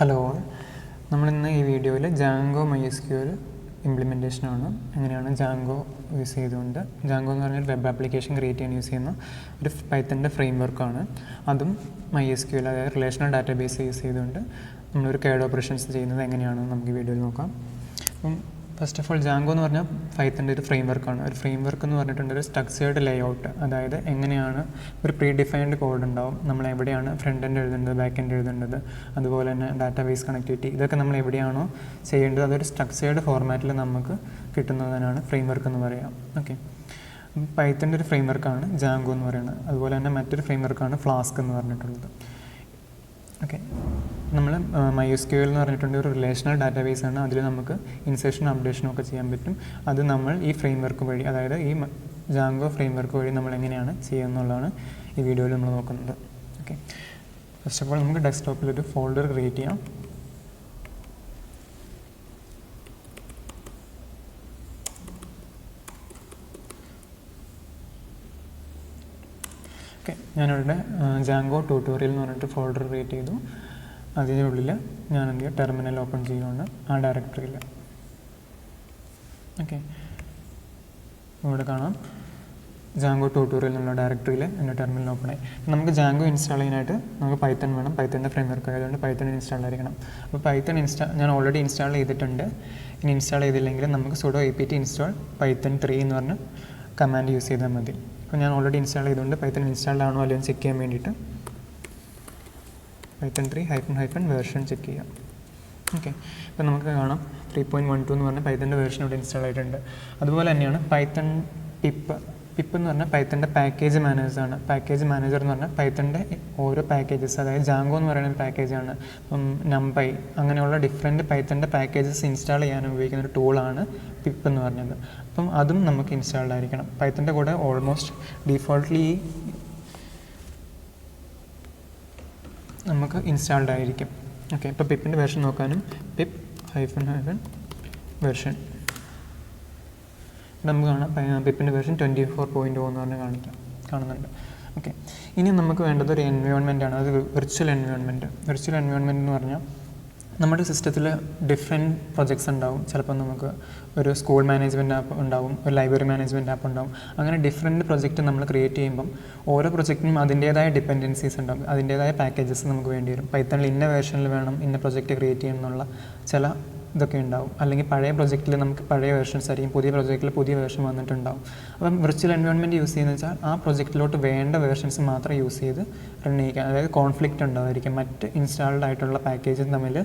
Hello, നമ്മളിന്ന് ഈ വീഡിയോയിൽ ജാങ്കോ MySQL ഇംപ്ലിമെൻറ്റേഷനാണ്. എങ്ങനെയാണ് ജാങ്കോ യൂസ് ചെയ്തുകൊണ്ട് ജാങ്കോ എന്ന് പറഞ്ഞൊരു വെബ് ആപ്ലിക്കേഷൻ ക്രിയേറ്റ് ചെയ്യാൻ യൂസ് ചെയ്യുന്ന ഒരു പൈത്തൻ്റെ ഫ്രെയിം വർക്കാണ്. അതും MySQL, അതായത് റിലേഷണൽ ഡാറ്റാബേസ് യൂസ് ചെയ്തുകൊണ്ട് നമ്മളൊരു CAD ഓപ്പറേഷൻസ് ചെയ്യുന്നത് എങ്ങനെയാണെന്ന് നമുക്ക് ഈ വീഡിയോയിൽ നോക്കാം. അപ്പം ഫസ്റ്റ് ഓഫ് ഓൾ ജാങ്കോ എന്ന് പറഞ്ഞാൽ പൈത്തൻ്റെ ഒരു ഫ്രെയിം വർക്കാണ്. ഒരു ഫ്രെയിം വർക്ക് എന്ന് പറഞ്ഞിട്ടുണ്ട് ഒരു സ്ട്രക്ചേർഡ് ലേഔട്ട്, അതായത് എങ്ങനെയാണ് ഒരു പ്രീ ഡിഫൈൻഡ് കോഡ് ഉണ്ടാവും, നമ്മൾ എവിടെയാണ് ഫ്രണ്ട് എൻഡ് എഴുതേണ്ടത്, ബാക്ക് എൻഡ് എഴുതേണ്ടത്, അതുപോലെ തന്നെ ഡാറ്റാബേസ് കണക്ടിവിറ്റി, ഇതൊക്കെ നമ്മൾ എവിടെയാണോ ചെയ്യേണ്ടത് അതൊരു സ്ട്രക്ചേർഡ് ഫോർമാറ്റിൽ നമുക്ക് കിട്ടുന്നതിനാണ് ഫ്രെയിം വർക്ക് എന്ന് പറയാം. ഓക്കെ, പൈത്തൻ്റെ ഒരു ഫ്രെയിം വർക്കാണ് ജാങ്കോ എന്ന് പറയുന്നത്. അതുപോലെ തന്നെ മറ്റൊരു ഫ്രെയിം വർക്കാണ് ഫ്ലാസ്ക് എന്ന് പറഞ്ഞിട്ടുള്ളത്. ഓക്കെ, നമ്മൾ MySQL എന്ന് പറഞ്ഞിട്ടുണ്ട് ഒരു റിലേഷണൽ ഡാറ്റാബേസ് ആണ്. അതിൽ നമുക്ക് ഇൻസേർഷനും അപ്ഡേഷനും ഒക്കെ ചെയ്യാൻ പറ്റും. അത് നമ്മൾ ഈ ഫ്രെയിം വർക്ക് വഴി, അതായത് ഈ ജാങ്കോ ഫ്രെയിം വർക്ക് വഴി നമ്മൾ എങ്ങനെയാണ് ചെയ്യുന്നതാണ് ഈ വീഡിയോയിൽ നമ്മൾ നോക്കുന്നത്. ഓക്കെ, ഫസ്റ്റ് ഓഫ് ഓൾ നമുക്ക് ഡെസ്ക്ടോപ്പിലൊരു ഫോൾഡർ ക്രിയേറ്റ് ചെയ്യാം. ഓക്കെ, ഞാനിവിടെ ജാങ്കോ ട്യൂട്ടോറിയൽ എന്ന് പറഞ്ഞിട്ട് ഫോൾഡർ ക്രിയേറ്റ് ചെയ്തു. അതിനുള്ളിൽ ഞാൻ എന്ത് ചെയ്യുക, ടെർമിനൽ ഓപ്പൺ ചെയ്യുകയാണ് ആ ഡയറക്ടറിയിൽ. ഓക്കെ, ഇവിടെ കാണാം ജാങ്കോ ട്യൂട്ടോറിയൽ എന്നുള്ള ഡയറക്ടറിയിൽ എൻ്റെ ടെർമിനൽ ഓപ്പൺ ആയി. നമുക്ക് ജാങ്കോ ഇൻസ്റ്റാൾ ചെയ്യാനായിട്ട് നമുക്ക് പൈത്തൺ വേണം. പൈത്തൻ്റെ ഫ്രെയിം വർക്ക് ആയതുകൊണ്ട് പൈത്തൺ ഇൻസ്റ്റാൾ ആയിരിക്കണം. അപ്പോൾ പൈത്തൺ ഞാൻ ഓൾറെഡി ഇൻസ്റ്റാൾ ചെയ്തിട്ടുണ്ട്. ഇനി ഇൻസ്റ്റാൾ ചെയ്തില്ലെങ്കിൽ നമുക്ക് sudo apt install python 3 എന്ന് പറഞ്ഞ് കമാൻഡ് യൂസ് ചെയ്താൽ മതി. അപ്പോൾ ഞാൻ ഓൾറെഡി ഇൻസ്റ്റാൾ ചെയ്തുകൊണ്ട് പൈത്തൺ ഇൻസ്റ്റാൾഡ് ആണോ അല്ലെങ്കിൽ ചെക്ക് ചെയ്യാൻ വേണ്ടിയിട്ട് python 3 വേർഷൻ ചെക്ക് ചെയ്യാം. ഓക്കെ, ഇപ്പോൾ നമുക്ക് കാണാം 3.12 എന്ന് പറഞ്ഞാൽ പൈത്തൻ്റെ വേർഷൻ ഇവിടെ ഇൻസ്റ്റാൾ ആയിട്ടുണ്ട്. അതുപോലെ തന്നെയാണ് പൈത്തൺ പിപ്പ് എന്ന് പറഞ്ഞാൽ പൈത്തൻ്റെ പാക്കേജ് മാനേജറാണ്. പാക്കേജ് മാനേജർ എന്ന് പറഞ്ഞാൽ പൈത്തൻ്റെ ഓരോ പാക്കേജസ്, അതായത് ജാങ്കോ എന്ന് പറയുന്ന ഒരു പാക്കേജാണ്. അപ്പം നംപൈ അങ്ങനെയുള്ള ഡിഫറെൻറ്റ് പൈത്തൻ്റെ പാക്കേജസ് ഇൻസ്റ്റാൾ ചെയ്യാൻ ഉപയോഗിക്കുന്ന ഒരു ടൂളാണ് പിപ്പ് എന്ന് പറഞ്ഞത്. അപ്പം അതും നമുക്ക് ഇൻസ്റ്റാൾഡ് ആയിരിക്കണം. പൈത്തൻ്റെ കൂടെ ഓൾമോസ്റ്റ് ഡീഫോൾട്ട്ലി നമുക്ക് ഇൻസ്റ്റാൾഡ് ആയിരിക്കും. ഓക്കെ, ഇപ്പോൾ പിപ്പിൻ്റെ വേർഷൻ നോക്കാനും പിപ്പ് -വേർഷൻ നമുക്ക് കാണാം. പിപ്പിൻ്റെ വേർഷൻ 24.0 എന്ന് പറഞ്ഞ് കാണുന്നുണ്ട്. ഓക്കെ, ഇനി നമുക്ക് വേണ്ടത് ഒരു എൻവയോൺമെൻ്റ് ആണ്. അത് വിർച്വൽ എൻവയോൺമെൻറ്റ്. വിർച്വൽ എൻവയോൺമെൻറ്റ് എന്ന് പറഞ്ഞാൽ നമ്മുടെ സിസ്റ്റത്തിൽ ഡിഫറെൻറ്റ് പ്രൊജക്ട്സ് ഉണ്ടാവും. ചിലപ്പോൾ നമുക്ക് ഒരു സ്കൂൾ മാനേജ്മെൻറ്റ് ആപ്പ് ഉണ്ടാവും, ഒരു ലൈബ്രറി മാനേജ്മെൻറ്റ് ആപ്പ് ഉണ്ടാവും. അങ്ങനെ ഡിഫറെൻറ്റ് പ്രൊജക്റ്റ് നമ്മൾ ക്രിയേറ്റ് ചെയ്യുമ്പം ഓരോ പ്രൊജക്റ്റിനും അതിൻ്റേതായ ഡിപ്പെൻഡൻസീസ് ഉണ്ടാവും, അതിൻ്റേതായ പാക്കേജസ് നമുക്ക് വേണ്ടി വരും. പൈത്തണിൽ ഇന്ന വേർഷനിൽ വേണം ഇന്ന പ്രൊജക്റ്റ് ക്രിയേറ്റ് ചെയ്യുന്നുള്ള ചില ഇതൊക്കെ ഉണ്ടാവും. അല്ലെങ്കിൽ പഴയ പ്രൊജക്റ്റിൽ നമുക്ക് പഴയ വേർഷൻസ് ആയിരിക്കും, പുതിയ പ്രൊജക്റ്റിൽ പുതിയ വേർഷൻ വന്നിട്ടുണ്ടാവും. അപ്പം വിർച്വൽ എൻവയോൺമെൻറ്റ് യൂസ് ചെയ്യുന്നത് വെച്ചാൽ ആ പ്രൊജക്റ്റിലോട്ട് വേണ്ട വേർഷൻസ് മാത്രം യൂസ് ചെയ്ത് റൺ ചെയ്യിക്കാൻ, അതായത് കോൺഫ്ലിക്റ്റ് ഉണ്ടാവാതിരിക്കും, മറ്റ് ഇൻസ്റ്റാൾഡ് ആയിട്ടുള്ള പാക്കേജസ് തമ്മിൽ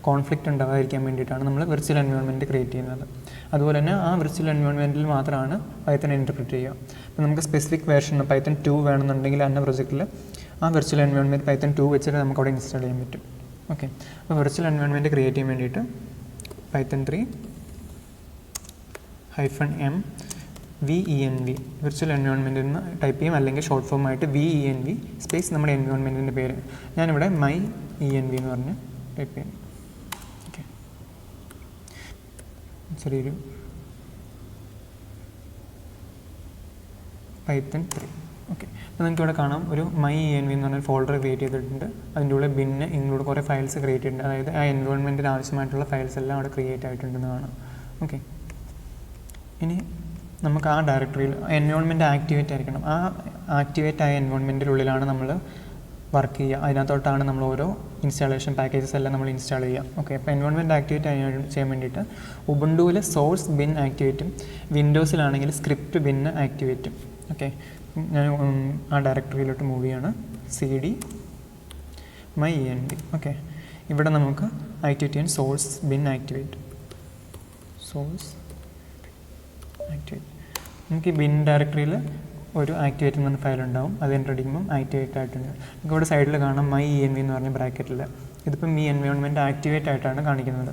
കോൺഫ്ലിക്റ്റ് ഉണ്ടാവാതിരിക്കാൻ വേണ്ടിയിട്ടാണ് നമ്മൾ വിർച്വൽ എൻവയോൺമെൻറ്റ് ക്രിയേറ്റ് ചെയ്യുന്നത്. അതുപോലെ തന്നെ ആ വിർച്വൽ എൻവയോൺമെൻറ്റിൽ മാത്രമാണ് പൈത്തൺ ഇൻ്റർപ്രിറ്റ് ചെയ്യുക. അപ്പോൾ നമുക്ക് സ്പെസിഫിക് വേർഷൻ പൈത്തൺ 2 വേണമെന്നുണ്ടെങ്കിൽ ആ പ്രൊജക്റ്റിൽ ആ വിർച്വൽ എൻവയോൺമെൻറ്റ് പൈത്തൺ 2 വെച്ചിട്ട് നമുക്ക് അവിടെ ഇൻസ്റ്റാൾ ചെയ്യാൻ പറ്റും. ഓക്കെ, അപ്പോൾ വിർച്വൽ എൻവയോൺമെൻറ്റ് ക്രിയേറ്റ് ചെയ്യാൻ വേണ്ടിയിട്ട് python 3 -m venv വിർച്വൽ എൻവയോൺമെൻറ്റിൽ നിന്ന് ടൈപ്പ് ചെയ്യും, അല്ലെങ്കിൽ ഷോർട്ട് ഫോം ആയിട്ട് venv സ്പേസ് നമ്മുടെ എൻവയോൺമെൻറ്റിൻ്റെ പേര്. ഞാനിവിടെ myenv എന്ന് പറഞ്ഞ് ടൈപ്പ് ചെയ്യും. ഓക്കെ, ചെറിയൊരു python 3. ഓക്കെ, അപ്പോൾ നിങ്ങൾക്ക് ഇവിടെ കാണാം ഒരു myenv എന്ന് പറഞ്ഞൊരു ഫോൾഡർ ക്രിയേറ്റ് ചെയ്തിട്ടുണ്ട്. അതിൻ്റെ ഉള്ളിൽ ബിന്ന് ഇങ്ങോട്ട് കുറേ ഫയൽസ് ക്രിയേറ്റ് ചെയ്തിട്ടുണ്ട്. അതായത് ആ എൻവയോൺമെൻറ്റിന് ആവശ്യമായിട്ടുള്ള ഫയൽസ് എല്ലാം അവിടെ ക്രിയേറ്റ് ആയിട്ടുണ്ടെന്ന് കാണാം. ഓക്കെ, ഇനി നമുക്ക് ആ ഡയറക്ടറിയിൽ എൻവയോൺമെൻറ്റ് ആക്ടിവേറ്റ് ആയിരിക്കണം. ആ ആക്ടിവേറ്റ് ആയ എൻവയോൺമെൻറ്റിനുള്ളിലാണ് നമ്മൾ വർക്ക് ചെയ്യുക. അതിനകത്തോട്ടാണ് നമ്മൾ ഓരോ ഇൻസ്റ്റാളേഷൻ പാക്കേജസ് എല്ലാം നമ്മൾ ഇൻസ്റ്റാൾ ചെയ്യുക. ഓക്കെ, അപ്പോൾ എൻവയോൺമെൻറ്റ് ആക്ടിവേറ്റ് ചെയ്യാൻ വേണ്ടിയിട്ട് ഉബുണ്ടുവിൽ സോഴ്സ് ബിൻ ആക്ടിവേറ്റും വിൻഡോസിലാണെങ്കിൽ സ്ക്രിപ്റ്റ് ബിന്ന് ആക്ടിവേറ്റും. ഓക്കെ, ഞാൻ ആ ഡയറക്ടറിയിലോട്ട് മൂവ് ചെയ്യാണ്. cd myenv. ഓക്കെ, ഇവിടെ നമുക്ക് ആക്ടിവേറ്റ് ചെയ്യാൻ സോഴ്സ് ബിൻ ആക്ടിവേറ്റ്. നമുക്ക് ഈ ബിൻ ഡയറക്ടറിയിൽ ഒരു ആക്ടിവേറ്റ് എന്ന ഫയൽ ഉണ്ടാവും. അത് എൻ്റർ അടിക്കുമ്പം ആക്ടിവേറ്റ് ആയിട്ടുണ്ട്. നമുക്ക് ഇവിടെ സൈഡിൽ കാണാം myenv എന്ന് പറഞ്ഞ ബ്രാക്കറ്റിൽ. ഇതിപ്പം ഈ എൻവയോൺമെൻറ്റ് ആക്ടിവേറ്റ് ആയിട്ടാണ് കാണിക്കുന്നത്.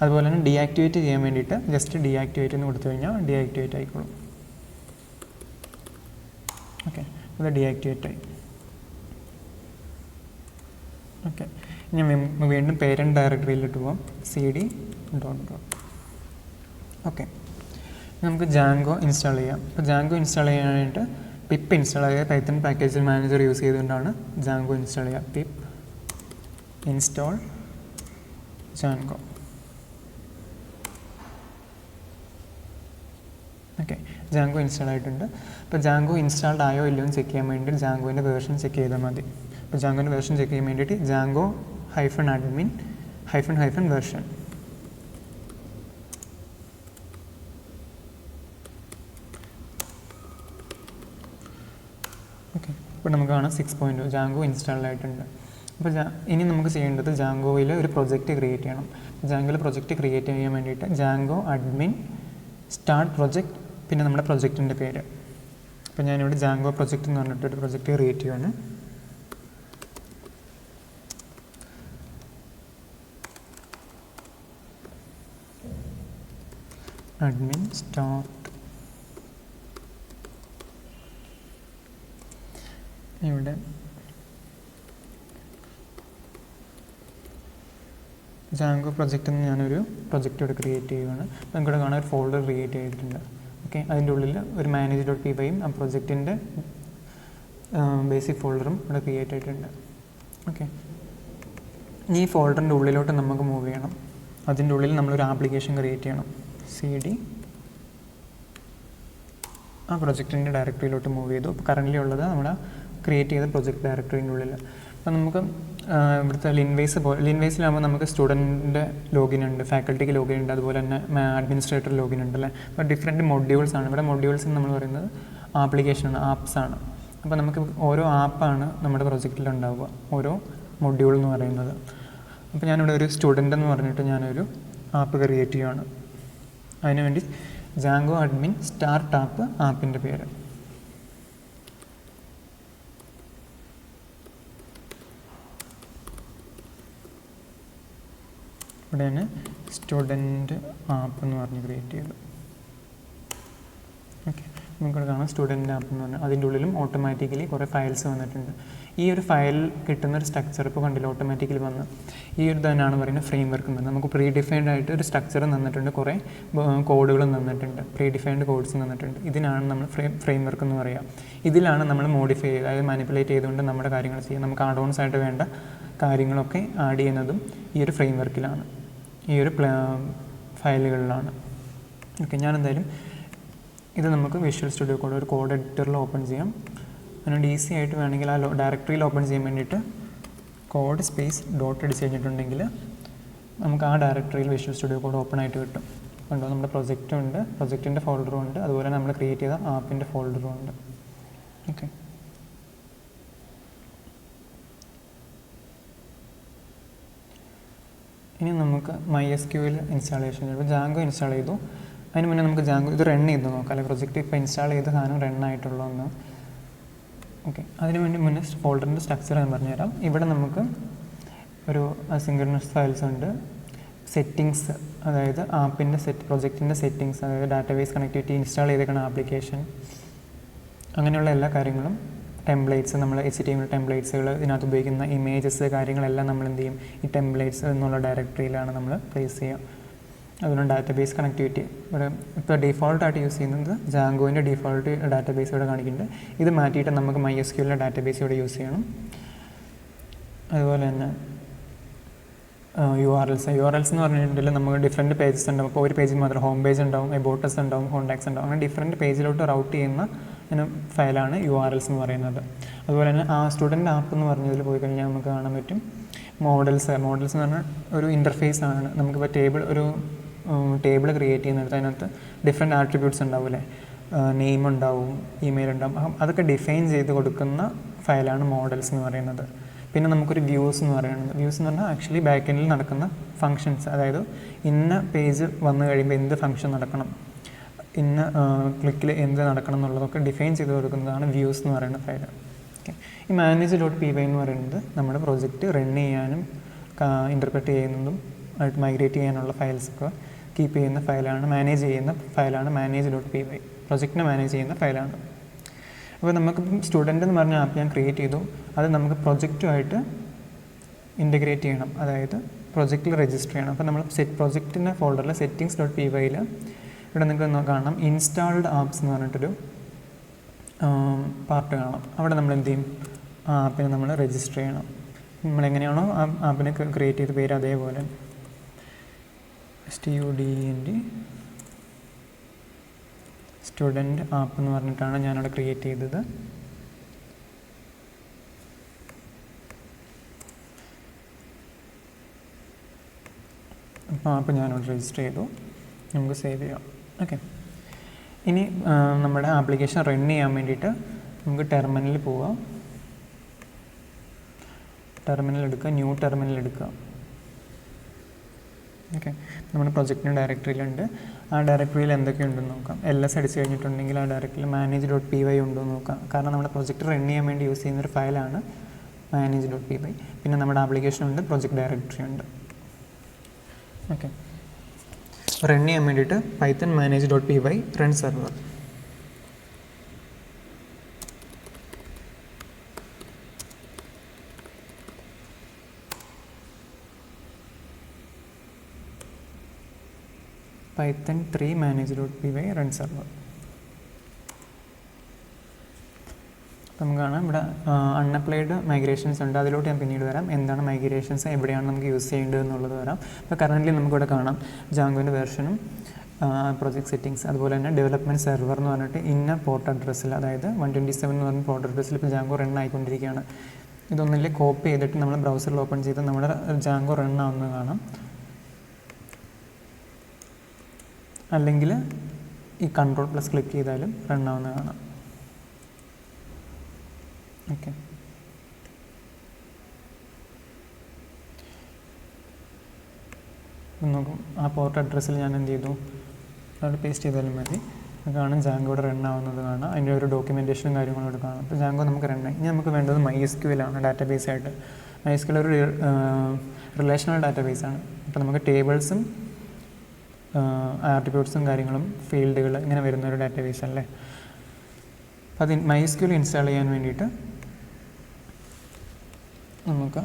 അതുപോലെ തന്നെ ഡീആക്ടിവേറ്റ് ചെയ്യാൻ വേണ്ടിയിട്ട് ജസ്റ്റ് ഡീആക്ടിവേറ്റ് എന്ന് കൊടുത്തു കഴിഞ്ഞാൽ ഡീആക്ടിവേറ്റ് ആയിക്കോളും. ഓക്കെ, അത് ഡീആക്ടിവേറ്റ് ആയി. ഓക്കെ, ഇനി വീണ്ടും പേരൻറ്റ് ഡയറക്ടറിയിലിട്ട് പോകാം. cd .dot. ഓക്കെ, നമുക്ക് ജാങ്കോ ഇൻസ്റ്റാൾ ചെയ്യാം. അപ്പോൾ ജാങ്കോ ഇൻസ്റ്റാൾ ചെയ്യാനായിട്ട് പിപ്പ് ഇൻസ്റ്റാൾ ചെയ്യുക. പൈത്തൺ പാക്കേജ് മാനേജർ യൂസ് ചെയ്തുകൊണ്ടാണ് ജാങ്കോ ഇൻസ്റ്റാൾ ചെയ്യുക. Pip install Django. Okay, Django install ആയിട്ടുണ്ട്. അപ്പോൾ ജാങ്കോ ഇൻസ്റ്റാൾഡ് ആയോ ഇല്ലയോ എന്ന് ചെക്ക് ചെയ്യാൻ വേണ്ടി ജാങ്കോൻ്റെ വേർഷൻ ചെക്ക് ചെയ്താൽ മതി. അപ്പോൾ ജാങ്കോൻ്റെ വേർഷൻ ചെക്ക് ചെയ്യാൻ വേണ്ടിയിട്ട് ജാങ്കോ -admin -- വേർഷൻ. ഓക്കെ, ഇപ്പോൾ നമുക്ക് കാണാം 6.0 ജാങ്കോ ഇൻസ്റ്റാൾഡ് ആയിട്ടുണ്ട്. അപ്പോൾ ഇനി നമുക്ക് ചെയ്യേണ്ടത് ജാങ്കോയിൽ ഒരു പ്രൊജക്റ്റ് ക്രിയേറ്റ് ചെയ്യണം. ജാങ്കോയിൽ പ്രൊജക്റ്റ് ക്രിയേറ്റ് ചെയ്യാൻ വേണ്ടിയിട്ട് ജാങ്കോ admin സ്റ്റാർട്ട് പ്രൊജക്റ്റ്, പിന്നെ നമ്മുടെ പ്രൊജക്റ്റിൻ്റെ പേര്. അപ്പോൾ ഞാനിവിടെ ജാങ്കോ പ്രൊജക്റ്റ് എന്ന് പറഞ്ഞിട്ടൊരു പ്രൊജക്റ്റ് ക്രിയേറ്റ് ചെയ്യുകയാണ്. admin start. ഇവിടെ ജാങ്കോ പ്രൊജക്റ്റ് എന്ന് ഞാനൊരു പ്രൊജക്റ്റ് ഇവിടെ ക്രിയേറ്റ് ചെയ്യുകയാണ്. നമുക്കിവിടെ കാണാൻ ഒരു ഫോൾഡർ ക്രിയേറ്റ് ചെയ്തിട്ടുണ്ട്. ഓക്കെ, അതിൻ്റെ ഉള്ളിൽ ഒരു manage.py ആ പ്രൊജക്റ്റിൻ്റെ ബേസിക് ഫോൾഡറും ഇവിടെ ക്രിയേറ്റ് ആയിട്ടുണ്ട്. ഓക്കെ, ഈ ഫോൾഡറിൻ്റെ ഉള്ളിലോട്ട് നമുക്ക് മൂവ് ചെയ്യണം. അതിൻ്റെ ഉള്ളിൽ നമ്മളൊരു ആപ്ലിക്കേഷൻ ക്രിയേറ്റ് ചെയ്യണം. cd ആ പ്രൊജക്റ്റിൻ്റെ ഡയറക്ടറിയിലോട്ട് മൂവ് ചെയ്തു. അപ്പോൾ കറൻ്റ്ലി ഉള്ളത് നമ്മുടെ ക്രിയേറ്റ് ചെയ്ത പ്രൊജക്റ്റ് ഡയറക്ടറിൻ്റെ ഉള്ളിൽ. അപ്പോൾ നമുക്ക് ഇവിടുത്തെ ലിൻവേസിലാകുമ്പോൾ നമുക്ക് സ്റ്റുഡൻറ്റിൻ്റെ ലോഗിൻ ഉണ്ട്, ഫാക്കൽറ്റിക്ക് ലോഗിൻ ഉണ്ട്, അതുപോലെ തന്നെ അഡ്മിനിസ്ട്രേറ്റർ ലോഗിൻ ഉണ്ട് അല്ലേ. അപ്പോൾ ഡിഫറെൻറ്റ് മൊഡ്യൂൾസ് ആണ്. ഇവിടെ മൊഡ്യൂൾസ് എന്ന് നമ്മൾ പറയുന്നത് ആപ്ലിക്കേഷനാണ്, ആപ്സാണ്. അപ്പോൾ നമുക്ക് ഓരോ ആപ്പാണ് നമ്മുടെ പ്രൊജക്റ്റിൽ ഉണ്ടാവുക, ഓരോ മൊഡ്യൂൾ എന്ന് പറയുന്നത്. അപ്പോൾ ഞാനിവിടെ ഒരു സ്റ്റുഡൻ്റ് എന്ന് പറഞ്ഞിട്ട് ഞാനൊരു ആപ്പ് ക്രിയേറ്റ് ചെയ്യുകയാണ്. അതിനുവേണ്ടി ജാങ്കോ admin സ്റ്റാർട്ട് ആപ്പിൻ്റെ പേര്. ഇവിടെയാണ് സ്റ്റുഡൻറ്റ് ആപ്പ് എന്ന് പറഞ്ഞ് ക്രിയേറ്റ് ചെയ്തു. ഓക്കെ, നമുക്കിവിടെ കാണാം സ്റ്റുഡൻറ്റ് ആപ്പ് എന്ന് പറഞ്ഞാൽ അതിൻ്റെ ഉള്ളിലും ഓട്ടോമാറ്റിക്കലി കുറേ ഫയൽസ് വന്നിട്ടുണ്ട്. ഈ ഒരു ഫയൽ കിട്ടുന്നൊരു സ്ട്രക്ചർ ഇപ്പോൾ കണ്ടില്ല, ഓട്ടോമാറ്റിക്കലി വന്ന് ഈ ഒരു തന്നെയാണ് പറയുന്നത് ഫ്രെയിം വർക്ക് എന്ന്. നമുക്ക് പ്രീ ഡിഫൈൻഡ് ആയിട്ട് ഒരു സ്ട്രക്ചർ തന്നിട്ടുണ്ട്, കുറേ കോഡുകളും തന്നിട്ടുണ്ട്, പ്രീ ഡിഫൈൻഡ് കോഡ്സ് തന്നിട്ടുണ്ട്. ഇതിനാണ് നമ്മൾ ഫ്രെയിം വർക്ക് എന്ന് പറയുക. ഇതിലാണ് നമ്മൾ മോഡിഫൈ ചെയ്ത്, അതായത് മാനിപ്പുലേറ്റ് ചെയ്തുകൊണ്ട് നമ്മുടെ കാര്യങ്ങൾ ചെയ്യാം. നമുക്ക് ആഡോൺസ് ആയിട്ട് വേണ്ട കാര്യങ്ങളൊക്കെ ആഡ് ചെയ്യുന്നതും ഈ ഒരു ഫ്രെയിം വർക്കിലാണ്, ഈ ഒരു ഫയലുകളിലാണ്. ഓക്കെ, ഞാനെന്തായാലും ഇത് നമുക്ക് വിഷ്വൽ സ്റ്റുഡിയോ കോഡ് ഒരു കോഡ് എഡിറ്ററിൽ ഓപ്പൺ ചെയ്യാം. അതിനോട് ഈസി ആയിട്ട് വേണമെങ്കിൽ ആ ഡയറക്ടറിയിൽ ഓപ്പൺ ചെയ്യാൻ വേണ്ടിയിട്ട് കോഡ് സ്പേസ് ഡോട്ട് അടിച്ച് കഴിഞ്ഞിട്ടുണ്ടെങ്കിൽ നമുക്ക് ആ ഡയറക്ടറിയിൽ വിഷ്വൽ സ്റ്റുഡിയോ കോഡ് ഓപ്പൺ ആയിട്ട് കിട്ടും. കണ്ടോ, നമ്മുടെ പ്രൊജക്റ്റും ഉണ്ട്, പ്രൊജക്റ്റിൻ്റെ ഫോൾഡറും ഉണ്ട്, അതുപോലെ നമ്മൾ ക്രിയേറ്റ് ചെയ്ത ആപ്പിൻ്റെ ഫോൾഡറും ഉണ്ട്. ഓക്കെ, ഇനി നമുക്ക് MySQL ഇൻസ്റ്റാളേഷൻ. ഇപ്പോൾ ജാങ്കോ ഇൻസ്റ്റാൾ ചെയ്തു, അതിന് മുന്നേ നമുക്ക് ജാങ്കോ ഇത് റൺ ചെയ്ത് നോക്കാം അല്ലെ. പ്രൊജക്റ്റ് ഇപ്പോൾ ഇൻസ്റ്റാൾ ചെയ്ത സാധനം റൺ ആയിട്ടുള്ളതെന്ന്. ഓക്കെ, അതിന് വേണ്ടി മുന്നേ ഫോൾഡറിൻ്റെ സ്ട്രക്ചർ ഞാൻ പറഞ്ഞുതരാം. ഇവിടെ നമുക്ക് ഒരു അസിൻക്രണസ് ഫയൽസ് ഉണ്ട്, സെറ്റിങ്സ്, അതായത് ആപ്പിൻ്റെ പ്രൊജക്റ്റിൻ്റെ സെറ്റിങ്സ്, അതായത് ഡാറ്റാബേസ് കണക്ടിവിറ്റി, ഇൻസ്റ്റാൾ ചെയ്തേക്കുന്ന ആപ്ലിക്കേഷൻ, അങ്ങനെയുള്ള എല്ലാ കാര്യങ്ങളും, ടെംപ്ലേറ്റ്സ്, നമ്മൾ HTML ടെംപ്ലേറ്റ്സുകൾ, ഇതിനകത്ത് ഉപയോഗിക്കുന്ന ഇമേജസ്, കാര്യങ്ങളെല്ലാം നമ്മൾ എന്ത് ചെയ്യും, ഈ ടെംപ്ലേറ്റ്സ് എന്നുള്ള ഡയറക്ടറിയിലാണ് നമ്മൾ പ്ലേസ് ചെയ്യുക. അതുകൊണ്ട് ഡാറ്റാബേസ് കണക്ടിവിറ്റി ഇവിടെ ഇപ്പോൾ ഡീഫോൾട്ടായിട്ട് യൂസ് ചെയ്യുന്നത് ജാങ്കോൻ്റെ ഡീഫോൾട്ട് ഡാറ്റാബേസ് ഇവിടെ കാണിക്കുന്നുണ്ട്. ഇത് മാറ്റിയിട്ട് നമുക്ക് MySQLൻ്റെ ഡാറ്റാബേസ് ഇവിടെ യൂസ് ചെയ്യണം. അതുപോലെ തന്നെ URLs എന്ന് പറഞ്ഞിട്ടുണ്ടെങ്കിൽ നമുക്ക് ഡിഫറെൻറ്റ് പേജസ് ഉണ്ടാവും. ഇപ്പോൾ ഒരു പേജിൽ മാത്രം ഹോം പേജ് ഉണ്ടാവും, എബോട്ടസ് ഉണ്ടാവും, കോൺടാക്ട്സ് ഉണ്ടാവും, അങ്ങനെ ഡിഫറെൻറ്റ് പേജിലോട്ട് റൗട്ട് ചെയ്യുന്ന ഫയലാണ് URLs എന്ന് പറയുന്നത്. അതുപോലെ തന്നെ ആ സ്റ്റുഡൻറ്റ് ആപ്പ് എന്ന് പറഞ്ഞതിൽ പോയി കഴിഞ്ഞാൽ നമുക്ക് കാണാൻ പറ്റും മോഡൽസ് എന്ന് പറഞ്ഞാൽ ഒരു ഇൻ്റർഫേസ് ആണ്. നമുക്കിപ്പോൾ ടേബിൾ ക്രിയേറ്റ് ചെയ്യുന്നിടത്ത് അതിനകത്ത് ഡിഫറെൻറ്റ് ആട്രിബ്യൂട്ട്സ് ഉണ്ടാവില്ലേ, നെയിം ഉണ്ടാവും, ഇമെയിൽ ഉണ്ടാവും, അതൊക്കെ ഡിഫൈൻ ചെയ്ത് കൊടുക്കുന്ന ഫയലാണ് മോഡൽസ് എന്ന് പറയുന്നത്. പിന്നെ നമുക്കൊരു വ്യൂസ് എന്ന് പറയുന്നത്, വ്യൂസ് എന്ന് പറഞ്ഞാൽ ആക്ച്വലി ബാക്ക് എൻഡിൽ നടക്കുന്ന ഫങ്ഷൻസ്, അതായത് ഇന്ന പേജ് വന്നു കഴിയുമ്പോൾ എന്ത് ഫങ്ഷൻ നടക്കണം, ഇന്ന ക്ലിക്കിൽ എന്ത് നടക്കണം എന്നുള്ളതൊക്കെ ഡിഫൈൻ ചെയ്ത് കൊടുക്കുന്നതാണ് വ്യൂസ് എന്ന് പറയുന്ന ഫയൽ. ഓക്കെ, ഈ manage.py എന്ന് പറയുന്നത് നമ്മുടെ പ്രൊജക്റ്റ് റൺ ചെയ്യാനും ഇൻ്റർപ്രറ്റ് ചെയ്യുന്നതും ആയിട്ട് മൈഗ്രേറ്റ് ചെയ്യാനുള്ള ഫയൽസൊക്കെ കീപ്പ് ചെയ്യുന്ന ഫയലാണ്, മാനേജ് ചെയ്യുന്ന ഫയലാണ് manage.py. പ്രൊജക്റ്റിനെ മാനേജ് ചെയ്യുന്ന ഫയലാണ്. അപ്പോൾ നമുക്ക് സ്റ്റുഡൻ്റ് എന്ന് പറഞ്ഞ ആപ്പ് ഞാൻ ക്രിയേറ്റ് ചെയ്തു, അത് നമുക്ക് പ്രൊജക്റ്റുമായിട്ട് ഇൻ്റഗ്രേറ്റ് ചെയ്യണം, അതായത് പ്രൊജക്റ്റിൽ രജിസ്റ്റർ ചെയ്യണം. അപ്പോൾ നമ്മൾ പ്രൊജക്റ്റിൻ്റെ ഫോൾഡറിൽ settings.py ഇവിടെ നിങ്ങൾക്ക് കാണാം ഇൻസ്റ്റാൾഡ് ആപ്സ് എന്ന് പറഞ്ഞിട്ടൊരു പാർട്ട് കാണാം. അവിടെ നമ്മൾ എന്ത് ചെയ്യും, ആ ആപ്പിനെ നമ്മൾ രജിസ്റ്റർ ചെയ്യണം. നമ്മളെങ്ങനെയാണോ ആ ആപ്പിനെ ക്രിയേറ്റ് ചെയ്ത പേര് അതേപോലെ student സ്റ്റുഡൻറ്റ് ആപ്പ് എന്ന് പറഞ്ഞിട്ടാണ് ഞാനവിടെ ക്രിയേറ്റ് ചെയ്തത്. അപ്പോൾ ആപ്പ് ഞാനവിടെ രജിസ്റ്റർ ചെയ്തു. നമുക്ക് സേവ് ചെയ്യാം. ഓക്കെ, ഇനി നമ്മുടെ ആപ്ലിക്കേഷൻ റൺ ചെയ്യാൻ വേണ്ടിയിട്ട് നമുക്ക് ടെർമിനലിൽ പോവാം. ടെർമിനൽ എടുക്കുക, ന്യൂ ടെർമിനൽ എടുക്കുക. ഓക്കെ, നമ്മുടെ പ്രൊജക്റ്റിൻ്റെ ഡയറക്ടറിയിലുണ്ട്. ആ ഡയറക്ടറിയിൽ എന്തൊക്കെയുണ്ടെന്ന് നോക്കാം. LS അടിച്ച് കഴിഞ്ഞിട്ടുണ്ടെങ്കിൽ ആ ഡയറക്ടറിയിൽ manage.py ഉണ്ടോ എന്ന് നോക്കാം. കാരണം നമ്മുടെ പ്രൊജക്റ്റ് റൺ ചെയ്യാൻ വേണ്ടി യൂസ് ചെയ്യുന്നൊരു ഫയലാണ് manage.py. പിന്നെ നമ്മുടെ ആപ്ലിക്കേഷൻ ഉണ്ട്, പ്രൊജക്റ്റ് ഡയറക്ടറി ഉണ്ട്. ഓക്കെ, റൺ ചെയ്യാൻ വേണ്ടിയിട്ട് Python manage.py run server. Python 3 manage.py run server. നമുക്ക് കാണാം ഇവിടെ അൺഅപ്ലൈഡ് മൈഗ്രേഷൻസ് ഉണ്ട്. അതിലോട്ട് ഞാൻ പിന്നീട് വരാം. എന്താണ് മൈഗ്രേഷൻസ്, എവിടെയാണ് നമുക്ക് യൂസ് ചെയ്യേണ്ടത് എന്നുള്ളത് വരാം. അപ്പോൾ കറൻ്റ്ലി നമുക്കിവിടെ കാണാം ജാങ്കോൻ്റെ വെർഷനും പ്രൊജക്ട് സെറ്റിങ്സ്, അതുപോലെ തന്നെ ഡെവലപ്മെൻറ്റ് സെർവർ എന്ന് പറഞ്ഞിട്ട് ഇന്ന പോർട്ട് അഡ്രസ്സിൽ, അതായത് 127 എന്ന് പറഞ്ഞ പോർട്ട് അഡ്രസ്സിൽ ഇപ്പോൾ ജാങ്കോ റൺ ആയിക്കൊണ്ടിരിക്കുകയാണ്. ഇതൊന്നില്ലേ കോപ്പി ചെയ്തിട്ട് നമ്മൾ ബ്രൗസറിൽ ഓപ്പൺ ചെയ്ത് നമ്മുടെ ജാങ്കോ റൺ ആവുന്നത് കാണാം. അല്ലെങ്കിൽ ഈ Ctrl+ ക്ലിക്ക് ചെയ്താലും റൺ ആവുന്ന കാണാം. ഓക്കെ, നോക്കും ആ പോർട്ട് അഡ്രസ്സിൽ ഞാൻ എന്ത് ചെയ്തു, അവിടെ പേസ്റ്റ് ചെയ്താലും മതി. കാണാം ജാങ്കോയുടെ റൺ ആവുന്നത് കാണാം. അതിൻ്റെ ഒരു ഡോക്യുമെൻറ്റേഷനും കാര്യങ്ങളും ഇവിടെ കാണാം. അപ്പോൾ ജാങ്കോ നമുക്ക് റണ്ണായി. ഇനി നമുക്ക് വേണ്ടത് MySQL ആണ്, ഡാറ്റാബേസ് ആയിട്ട്. MySQL ഒരു റിലേഷണൽ ഡാറ്റാബേസ് ആണ്. അപ്പോൾ നമുക്ക് ടേബിൾസും ആട്രിബ്യൂട്ട്സും കാര്യങ്ങളും ഫീൽഡുകൾ ഇങ്ങനെ വരുന്ന ഒരു ഡാറ്റാബേസ് അല്ലേ. അപ്പോൾ അത് MySQL ഇൻസ്റ്റാൾ ചെയ്യാൻ വേണ്ടിയിട്ട് നമുക്ക്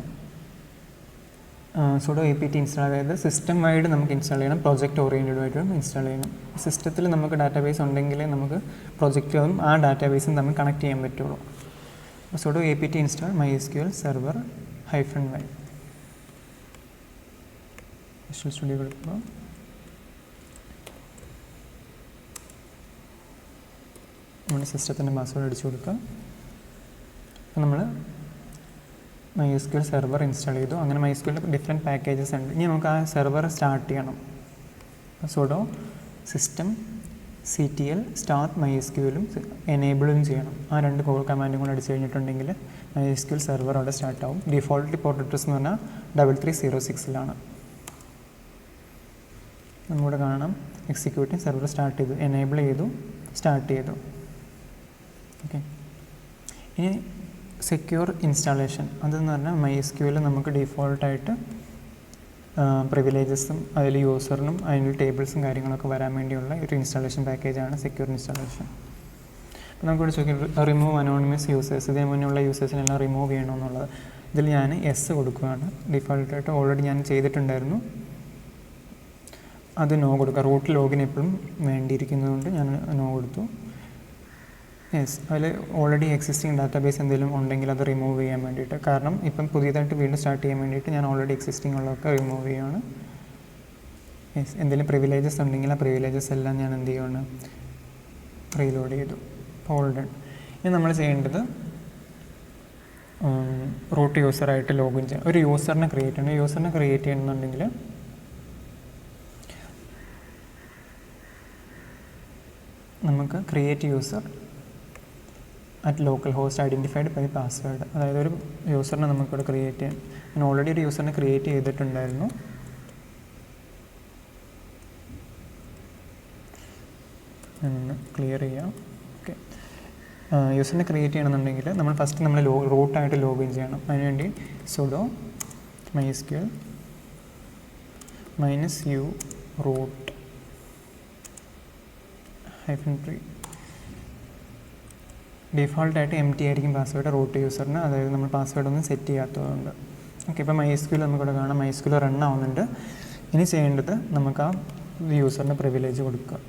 sudo apt ഇൻസ്റ്റാൾ, അതായത് സിസ്റ്റം വൈഡ് നമുക്ക് ഇൻസ്റ്റാൾ ചെയ്യണം, പ്രൊജക്റ്റ് ഓറിയൻറ്റഡ് ആയിട്ട് ഇൻസ്റ്റാൾ ചെയ്യണം. സിസ്റ്റത്തിൽ നമുക്ക് ഡാറ്റാബേസ് ഉണ്ടെങ്കിലേ നമുക്ക് പ്രൊജക്റ്റും ആ ഡാറ്റാബേസും തമ്മിൽ കണക്ട് ചെയ്യാൻ പറ്റുള്ളൂ. അപ്പോൾ sudo apt install MySQL server -y. Visual studio കൊടുക്കുക. നമ്മുടെ സിസ്റ്റത്തിൻ്റെ പാസ്വേഡ് അടിച്ചു കൊടുക്കുക. അപ്പോൾ നമ്മൾ MySQL സെർവർ ഇൻസ്റ്റാൾ ചെയ്തു. അങ്ങനെ MySQL ഡിഫറെൻറ്റ് പാക്കേജസ് ഉണ്ട്. ഇനി നമുക്ക് ആ സെർവർ സ്റ്റാർട്ട് ചെയ്യണം. sudo system ctl start MySQLും എനേബിളും ചെയ്യണം. ആ രണ്ട് കമാൻഡും കൂടെ അടിച്ചു കഴിഞ്ഞിട്ടുണ്ടെങ്കിൽ MySQL സെർവർ അവിടെ സ്റ്റാർട്ട് ആവും. ഡിഫോൾട്ട് പോർട്ട് അഡ്രസ് എന്ന് പറഞ്ഞാൽ 3306 നമ്മളിവിടെ കാണാം എക്സിക്യൂട്ടിംഗ് സെർവർ സ്റ്റാർട്ട് ചെയ്തു, എനേബിൾ ചെയ്തു, സ്റ്റാർട്ട് ചെയ്തു. ഓക്കെ, ഇനി സെക്യൂർ ഇൻസ്റ്റാളേഷൻ. അതെന്ന് പറഞ്ഞാൽ MySQL നമുക്ക് ഡിഫോൾട്ടായിട്ട് പ്രിവിലേജസും അതിൽ യൂസറിനും അതിൻ്റെ ടേബിൾസും കാര്യങ്ങളൊക്കെ വരാൻ വേണ്ടിയുള്ള ഒരു ഇൻസ്റ്റാളേഷൻ പാക്കേജാണ് സെക്യൂർ ഇൻസ്റ്റാളേഷൻ. അപ്പോൾ നമുക്കിവിടെ ചോദിക്കും റിമൂവ് അനോണിമസ് യൂസേഴ്സ്. ഇതിന് മുന്നുള്ള യൂസേഴ്സിനെല്ലാം റിമൂവ് ചെയ്യണമെന്നുള്ളത്. ഇതിൽ ഞാൻ യെസ് കൊടുക്കുകയാണ്. ഡിഫോൾട്ടായിട്ട് ഓൾറെഡി ഞാൻ ചെയ്തിട്ടുണ്ടായിരുന്നു, അത് നോ കൊടുക്കുക. റൂട്ട് ലോഗിൻ എപ്പോഴും വേണ്ടിയിരിക്കുന്നതുകൊണ്ട് ഞാൻ നോ കൊടുത്തു. യെസ്, അതിൽ ഓൾറെഡി എക്സിസ്റ്റിംഗ് ഡാറ്റാബേസ് എന്തെങ്കിലും ഉണ്ടെങ്കിൽ അത് റിമൂവ് ചെയ്യാൻ വേണ്ടിയിട്ട്. കാരണം ഇപ്പം പുതിയതായിട്ട് വീണ്ടും സ്റ്റാർട്ട് ചെയ്യാൻ വേണ്ടിയിട്ട് ഞാൻ ഓൾറെഡി എക്സിസ്റ്റിംഗ് ഉള്ളതൊക്കെ റിമൂവ് ചെയ്യുകയാണ്. യെസ്, എന്തെങ്കിലും പ്രിവിലേജസ് ഉണ്ടെങ്കിൽ ആ പ്രിവിലേജസ് എല്ലാം ഞാൻ എന്ത് ചെയ്യുകയാണ്, റീലോഡ് ചെയ്തു. All done. ഇനി നമ്മൾ ചെയ്യേണ്ടത് റൂട്ട് യൂസറായിട്ട് ലോഗിൻ ചെയ്യാം. ഒരു യൂസറിനെ ക്രിയേറ്റ് ചെയ്യണം. യൂസറിനെ ക്രിയേറ്റ് ചെയ്യണമെന്നുണ്ടെങ്കിൽ നമുക്ക് create user at localhost identified by password. അതായത് ഒരു യൂസറിനെ നമുക്കിവിടെ ക്രിയേറ്റ് ചെയ്യാം. ഞാൻ ഓൾറെഡി ഒരു യൂസറിനെ ക്രിയേറ്റ് ചെയ്തിട്ടുണ്ടായിരുന്നു. ഞാനൊന്ന് ക്ലിയർ ചെയ്യാം. ഓക്കെ, യൂസറിനെ ക്രിയേറ്റ് ചെയ്യണമെന്നുണ്ടെങ്കിൽ നമ്മൾ ഫസ്റ്റ് നമ്മൾ റൂട്ടായിട്ട് ലോഗിൻ ചെയ്യണം. അതിനുവേണ്ടി sudo MySQL -u root -3. ഡിഫോൾട്ടായിട്ട് empty ആയിരിക്കും പാസ്വേഡ് റൂട്ട് യൂസറിന്, അതായത് നമ്മൾ പാസ്വേഡ് ഒന്നും സെറ്റ് ചെയ്യാത്തതുകൊണ്ട്. ഓക്കെ, ഇപ്പോൾ MySQL നമുക്കിവിടെ കാണാം MySQL റൺ ആവുന്നുണ്ട്. ഇനി ചെയ്യേണ്ടത് നമുക്ക് ആ യൂസറിന് പ്രിവിലേജ് കൊടുക്കുക.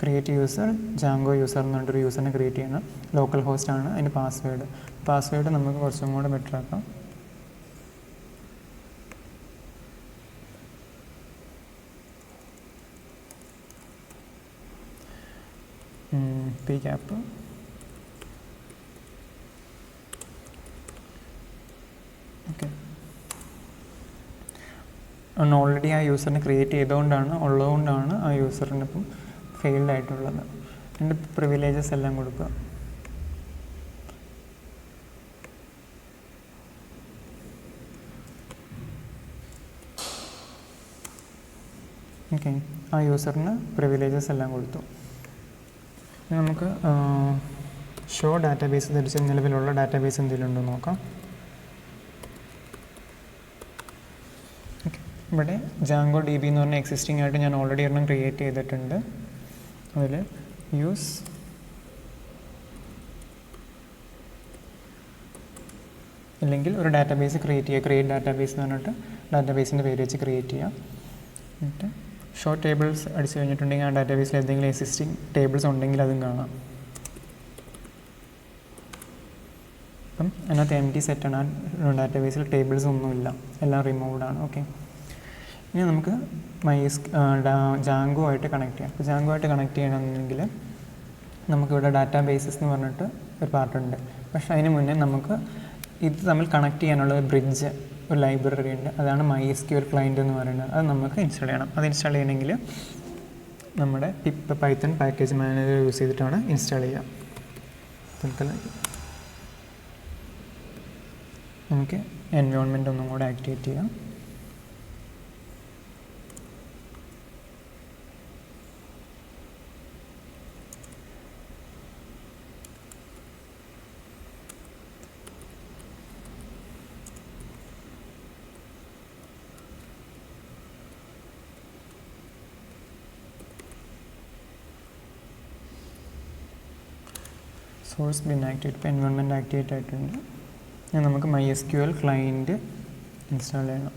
ക്രിയേറ്റ് യൂസർ ജാങ്കോ യൂസർ എന്ന് പറഞ്ഞിട്ടൊരു യൂസറിനെ ക്രിയേറ്റ് ചെയ്യണം. ലോക്കൽ ഹോസ്റ്റ് ആണ് അതിൻ്റെ പാസ്വേഡ് നമുക്ക് കുറച്ചും കൂടെ ബെറ്റർ ആക്കാം. P cap okay. ഓൾറെഡി ആ യൂസറിനെ ക്രിയേറ്റ് ഉള്ളതുകൊണ്ടാണ് ആ യൂസറിന് ഇപ്പം ഫെയിൽഡ് ആയിട്ടുള്ളത്. അതിൻ്റെ പ്രിവിലേജസ് എല്ലാം കൊടുക്കുക. ഓക്കെ, ആ യൂസറിന് പ്രിവിലേജസ് എല്ലാം കൊടുത്തു. നമുക്ക് ഷോ ഡാറ്റാബേസ് തിരിച്ച് നിലവിലുള്ള ഡാറ്റാബേസ് എന്തെങ്കിലും ഉണ്ടോ നോക്കാം. ഇവിടെ ജാങ്കോ DB എന്ന് പറഞ്ഞ എക്സിസ്റ്റിംഗ് ആയിട്ട് ഞാൻ ഓൾറെഡി ഒരെണ്ണം ക്രിയേറ്റ് ചെയ്തിട്ടുണ്ട്. അതിൽ യൂസ് അല്ലെങ്കിൽ ഒരു ഡാറ്റാബേസ് ക്രിയേറ്റ് ഡാറ്റാബേസ് എന്ന് പറഞ്ഞിട്ട് ഡാറ്റാബേസിൻ്റെ പേര് വെച്ച് ക്രിയേറ്റ് ചെയ്യാം. എന്നിട്ട് ഷോ ടേബിൾസ് അടിച്ചു കഴിഞ്ഞിട്ടുണ്ടെങ്കിൽ ആ ഡാറ്റാബേസിൽ എന്തെങ്കിലും എക്സിസ്റ്റിംഗ് ടേബിൾസ് ഉണ്ടെങ്കിൽ അതും കാണാം. അപ്പം അതിനകത്ത് empty സെറ്റാണ്. ആ ഡാറ്റാബേസിൽ ടേബിൾസ് ഒന്നുമില്ല, എല്ലാം റിമൂവ്ഡ് ആണ്. ഓക്കെ, ഇനി നമുക്ക് ജാങ്കോ ആയിട്ട് കണക്ട് ചെയ്യാം. അപ്പോൾ ജാങ്കോ ആയിട്ട് കണക്ട് ചെയ്യണമെങ്കിൽ നമുക്കിവിടെ ഡാറ്റാബേസസ് എന്ന് പറഞ്ഞിട്ട് ഒരു പാർട്ടുണ്ട്. പക്ഷേ അതിന് മുന്നേ നമുക്ക് ഇത് തമ്മിൽ കണക്ട് ചെയ്യാനുള്ള ഒരു ബ്രിഡ്ജ്, ഒരു ലൈബ്രറി ഉണ്ട്. അതാണ് MySQL ക്ലയൻറ്റ് എന്ന് പറയുന്നത്. അത് നമുക്ക് ഇൻസ്റ്റാൾ ചെയ്യണം. അത് ഇൻസ്റ്റാൾ ചെയ്യണമെങ്കിൽ നമ്മുടെ pip Python package manager use ചെയ്തിട്ടാണ് ഇൻസ്റ്റാൾ ചെയ്യുക. നമുക്ക് എൻവയോൺമെൻറ്റ് ഒന്നും കൂടെ ആക്ടിവേറ്റ് ചെയ്യാം. സോഴ്സ് ബിൻ ആക്ടിവേറ്റ്, ഇപ്പോൾ എൻവയോൺമെൻറ്റ് ആക്ടിവേറ്റ് ആയിട്ടുണ്ട്. ഇനി നമുക്ക് MySQL ക്ലയൻറ്റ് ഇൻസ്റ്റാൾ ചെയ്യണം.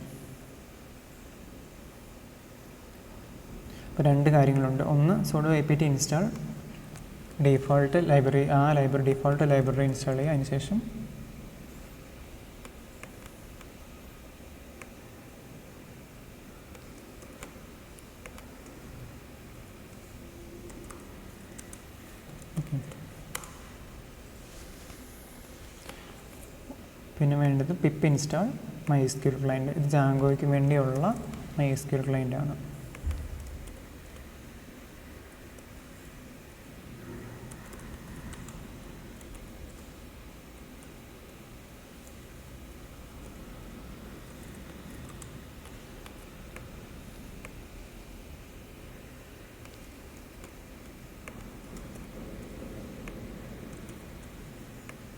ഇപ്പോൾ രണ്ട് കാര്യങ്ങളുണ്ട്. ഒന്ന് sudo apt install default library, default library install ചെയ്യുക. അതിനുശേഷം പിന്നെ വേണ്ടത് പിപ്പ് ഇൻസ്റ്റാൾ MySQL ക്ലയൻറ്റ്. ഇത് ജാങ്കോയ്ക്ക് വേണ്ടിയുള്ള MySQL ക്ലയൻ്റ് ആണ്.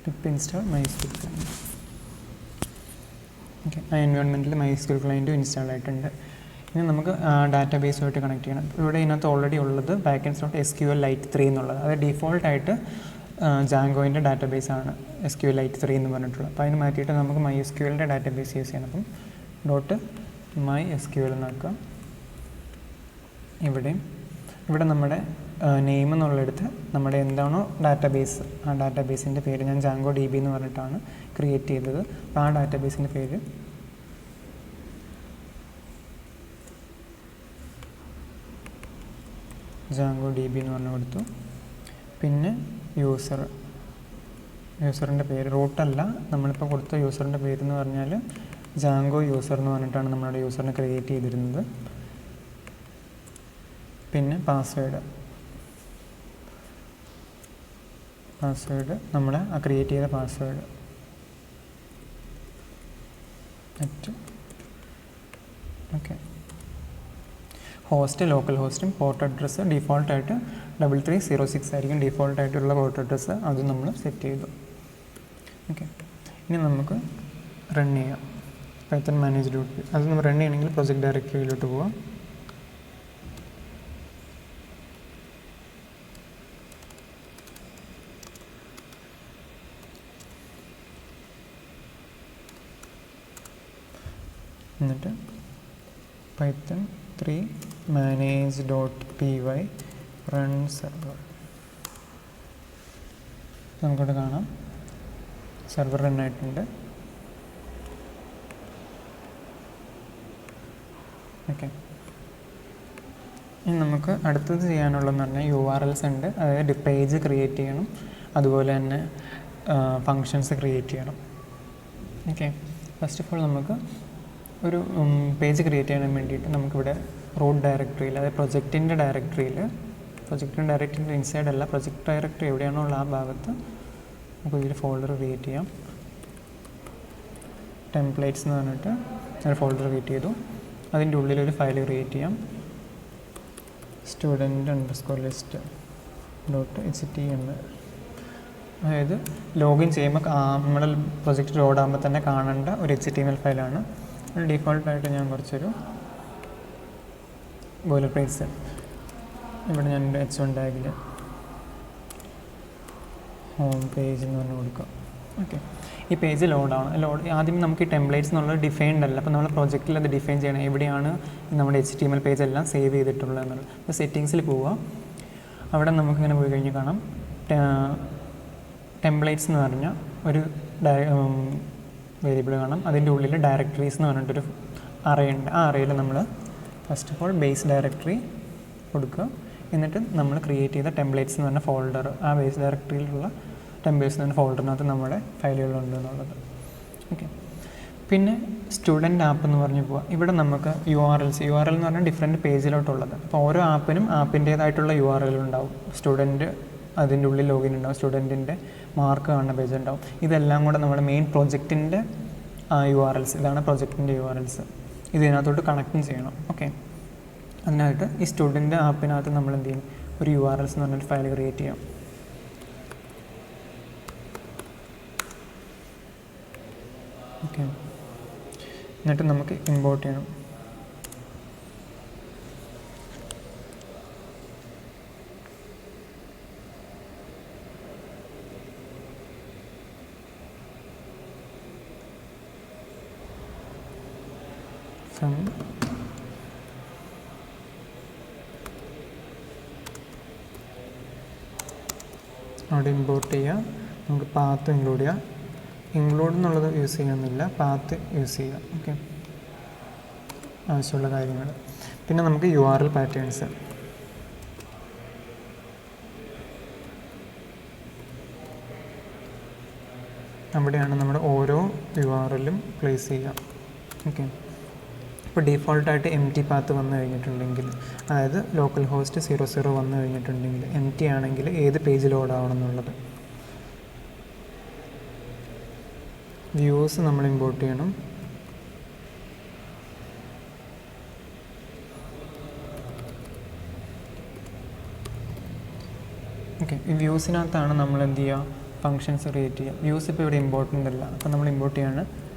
Pip install MySQL client. Okay, ആ എൻവയോൺമെൻറ്റിൽ MySQL ക്ലയൻറ്റും ഇൻസ്റ്റാൾ ആയിട്ടുണ്ട്. ഇനി നമുക്ക് ഡാറ്റാബേസുമായിട്ട് കണക്ട് ചെയ്യണം. ഇവിടെ ഇതിനകത്ത് ഓൾറെഡി ഉള്ളത് backends.sqlite 3 എന്നുള്ളത്. അത് ഡിഫോൾട്ടായിട്ട് ജാങ്കോയിൻ്റെ ഡാറ്റാബേസ് ആണ് SQLite 3 എന്ന് പറഞ്ഞിട്ടുള്ളത്. അപ്പോൾ അതിന് മാറ്റിയിട്ട് നമുക്ക് MySQLൻ്റെ ഡാറ്റാബേസ് യൂസ് ചെയ്യണം. അപ്പം .mysql എന്നാക്കാം. ഇവിടെ നമ്മുടെ നെയിം എന്നുള്ളിടത്ത് നമ്മുടെ എന്താണോ ഡാറ്റാബേസ്, ആ ഡാറ്റാബേസിൻ്റെ പേര് ഞാൻ ജാങ്കോ DB എന്ന് പറഞ്ഞിട്ടാണ് ക്രിയേറ്റ് ചെയ്തത്. അപ്പോൾ ആ ഡാറ്റാബേസിൻ്റെ പേര് ജാങ്കോ DB എന്ന് പറഞ്ഞു കൊടുത്തു. പിന്നെ യൂസറിൻ്റെ പേര് റൂട്ടല്ല, നമ്മളിപ്പോൾ കൊടുത്ത യൂസറിൻ്റെ പേരെന്ന് പറഞ്ഞാൽ ജാങ്കോ യൂസർ എന്ന് പറഞ്ഞിട്ടാണ് നമ്മളുടെ യൂസറിനെ ക്രിയേറ്റ് ചെയ്തിരുന്നത്. പിന്നെ പാസ്വേഡ് നമ്മൾ ആ ക്രിയേറ്റ് ചെയ്ത പാസ്വേഡ് ഓക്കെ. ഹോസ്റ്റ് ലോക്കൽ ഹോസ്റ്റും പോർട്ട് അഡ്രസ്സ് ഡിഫോൾട്ടായിട്ട് 3306 ആയിരിക്കും ഡിഫോൾട്ടായിട്ടുള്ള പോർട്ട് അഡ്രസ്സ്. അതും നമ്മൾ സെറ്റ് ചെയ്തു. ഓക്കെ, ഇനി നമുക്ക് റൺ ചെയ്യാം. പൈത്തൺ മാനേജറിലോട്ട് അത് നമ്മൾ റൺ ചെയ്യണമെങ്കിൽ പ്രൊജക്റ്റ് ഡയറക്ടറിയിലോട്ട് പോവാം. എന്നിട്ട് python 3 manage.py റൺ സെർവർ നമുക്കിവിടെ കാണാം. സെർവർ റൺ ആയിട്ടുണ്ട്. ഓക്കെ, ഇനി നമുക്ക് അടുത്തത് ചെയ്യാനുള്ളതെന്ന് പറഞ്ഞാൽ URLs ഉണ്ട്. അതായത് പേജ് ക്രിയേറ്റ് ചെയ്യണം, അതുപോലെ തന്നെ ഫങ്ഷൻസ് ക്രിയേറ്റ് ചെയ്യണം. ഓക്കെ, ഫസ്റ്റ് ഓഫ് ഓൾ നമുക്ക് ഒരു പേജ് ക്രിയേറ്റ് ചെയ്യാൻ വേണ്ടിയിട്ട് നമുക്കിവിടെ റൂട്ട് ഡയറക്ടറിയിൽ, അതായത് പ്രൊജക്റ്റിൻ്റെ ഡയറക്ടറിൻ്റെ ഇൻസൈഡ് അല്ല, പ്രൊജക്റ്റ് ഡയറക്ടറി എവിടെയാണോ ഉള്ള ആ ഭാഗത്ത് നമുക്ക് ഇതിൽ ഫോൾഡർ ക്രിയേറ്റ് ചെയ്യാം. ടെംപ്ലേറ്റ്സ് എന്ന് പറഞ്ഞിട്ട് ഒരു ഫോൾഡർ ക്രിയേറ്റ് ചെയ്തു. അതിൻ്റെ ഉള്ളിലൊരു ഫയൽ ക്രിയേറ്റ് ചെയ്യാം. student_list.html. അതായത് ലോഗിൻ ചെയ്യുമ്പോൾ നമ്മുടെ പ്രൊജക്റ്റ് ലോഡ് ആകുമ്പോൾ തന്നെ കാണേണ്ട ഒരു HTML ഫയലാണ്. ഡീഫോൾട്ടായിട്ട് ഞാൻ കുറച്ചൊരു ബോയിലർ പ്ലേറ്റ്സ് ഇവിടെ ഞാൻ H1 ടാഗിൽ ഹോം പേജ് എന്ന് പറഞ്ഞ് കൊടുക്കാം. ഓക്കെ, ഈ പേജ് ലോഡാണ്. ആദ്യം നമുക്ക് ഈ ടെംപ്ലേറ്റ്സ് എന്നുള്ളത് ഡിഫൈൻഡ് അല്ല. അപ്പോൾ നമ്മൾ പ്രൊജക്റ്റിൽ അത് ഡിഫൈൻ ചെയ്യണം, എവിടെയാണ് നമ്മുടെ HTML പേജ് എല്ലാം സേവ് ചെയ്തിട്ടുള്ളത് എന്നുള്ളത്. അപ്പോൾ സെറ്റിങ്സിൽ പോവുക. അവിടെ നമുക്കിങ്ങനെ പോയി കഴിഞ്ഞ് കാണാം ടെംപ്ലേറ്റ്സ് എന്ന് പറഞ്ഞാൽ ഒരു വേരിയബിൾ കാണാം. അതിൻ്റെ ഉള്ളിൽ ഡയറക്ടറീസ് എന്ന് പറഞ്ഞിട്ടൊരു അറേ ഉണ്ട്. ആ അറേയിൽ നമ്മൾ first of all base directory കൊടുക്കുക. എന്നിട്ട് നമ്മൾ ക്രിയേറ്റ് ചെയ്ത ടെംപ്ലേറ്റ്സ് എന്ന് പറഞ്ഞ ഫോൾഡർ, ആ ബേസ് ഡയറക്ടറിയിലുള്ള ടെംപ്ലേറ്റ്സ് എന്ന് പറഞ്ഞ ഫോൾഡറിനകത്ത് നമ്മുടെ ഫയലുകളുണ്ട് എന്നുള്ളത്. ഓക്കെ, പിന്നെ സ്റ്റുഡൻറ്റ് ആപ്പ് എന്ന് പറഞ്ഞ് പോവുക. ഇവിടെ നമുക്ക് URL എന്ന് പറഞ്ഞാൽ ഡിഫറെൻറ്റ് പേജിലോട്ടുള്ളത്. അപ്പോൾ ഓരോ ആപ്പിനും ആപ്പിൻ്റേതായിട്ടുള്ള URL ഉണ്ടാവും. സ്റ്റുഡൻറ്റ് അതിൻ്റെ ഉള്ളിൽ ലോഗിൻ ഉണ്ടാവും, സ്റ്റുഡൻറ്റിൻ്റെ മാർക്ക് കാണുന്ന പേജ് ഉണ്ടാവും. ഇതെല്ലാം കൂടെ നമ്മുടെ മെയിൻ പ്രൊജക്റ്റിൻ്റെ URLs, ഇതാണ് പ്രൊജക്റ്റിൻ്റെ URLs. ഇതിനകത്തോട്ട് കണക്റ്റും ചെയ്യണം. ഓക്കെ, അതിനായിട്ട് ഈ സ്റ്റുഡൻറ്റ് ആപ്പിനകത്ത് നമ്മൾ എന്ത് ചെയ്യും, ഒരു URLs എന്ന് പറഞ്ഞൊരു ഫയൽ ക്രിയേറ്റ് ചെയ്യാം. ഓക്കെ, എന്നിട്ട് നമുക്ക് ഇമ്പോർട്ട് ചെയ്യണം. അവിടെ ഇമ്പോർട്ട് ചെയ്യുക. നമുക്ക് പാത്ത് ഇൻക്ലൂഡ് ചെയ്യാം. ഇൻക്ലൂഡ് എന്നുള്ളത് യൂസ് ചെയ്യണമെന്നില്ല, പാത്ത് യൂസ് ചെയ്യുക. ഓക്കെ, ആവശ്യമുള്ള കാര്യങ്ങൾ. പിന്നെ നമുക്ക് URL പാറ്റേൺസ്, അവിടെയാണ് നമ്മുടെ ഓരോ URLും പ്ലേസ് ചെയ്യുക. ഓക്കെ, ഇപ്പോൾ ഡീഫോൾട്ടായിട്ട് empty പാത്ത് വന്നു കഴിഞ്ഞിട്ടുണ്ടെങ്കിൽ, അതായത് ലോക്കൽ ഹോസ്റ്റ് 00 വന്നു കഴിഞ്ഞിട്ടുണ്ടെങ്കിൽ, empty ആണെങ്കിൽ ഏത് പേജ് ലോഡ് ആവണം എന്നുള്ളത്. വ്യൂസ് നമ്മൾ ഇമ്പോർട്ട് ചെയ്യണം. ഓക്കെ, ഈ വ്യൂസിനകത്താണ് നമ്മൾ എന്ത് ചെയ്യുക, ഫങ്ഷൻസ് ക്രിയേറ്റ് ചെയ്യുക. വ്യൂസ് ഇപ്പോൾ ഇവിടെ ഇമ്പോർട്ടൻ്റ് അല്ല, അപ്പോൾ നമ്മൾ ഇമ്പോർട്ട് ചെയ്യാണ്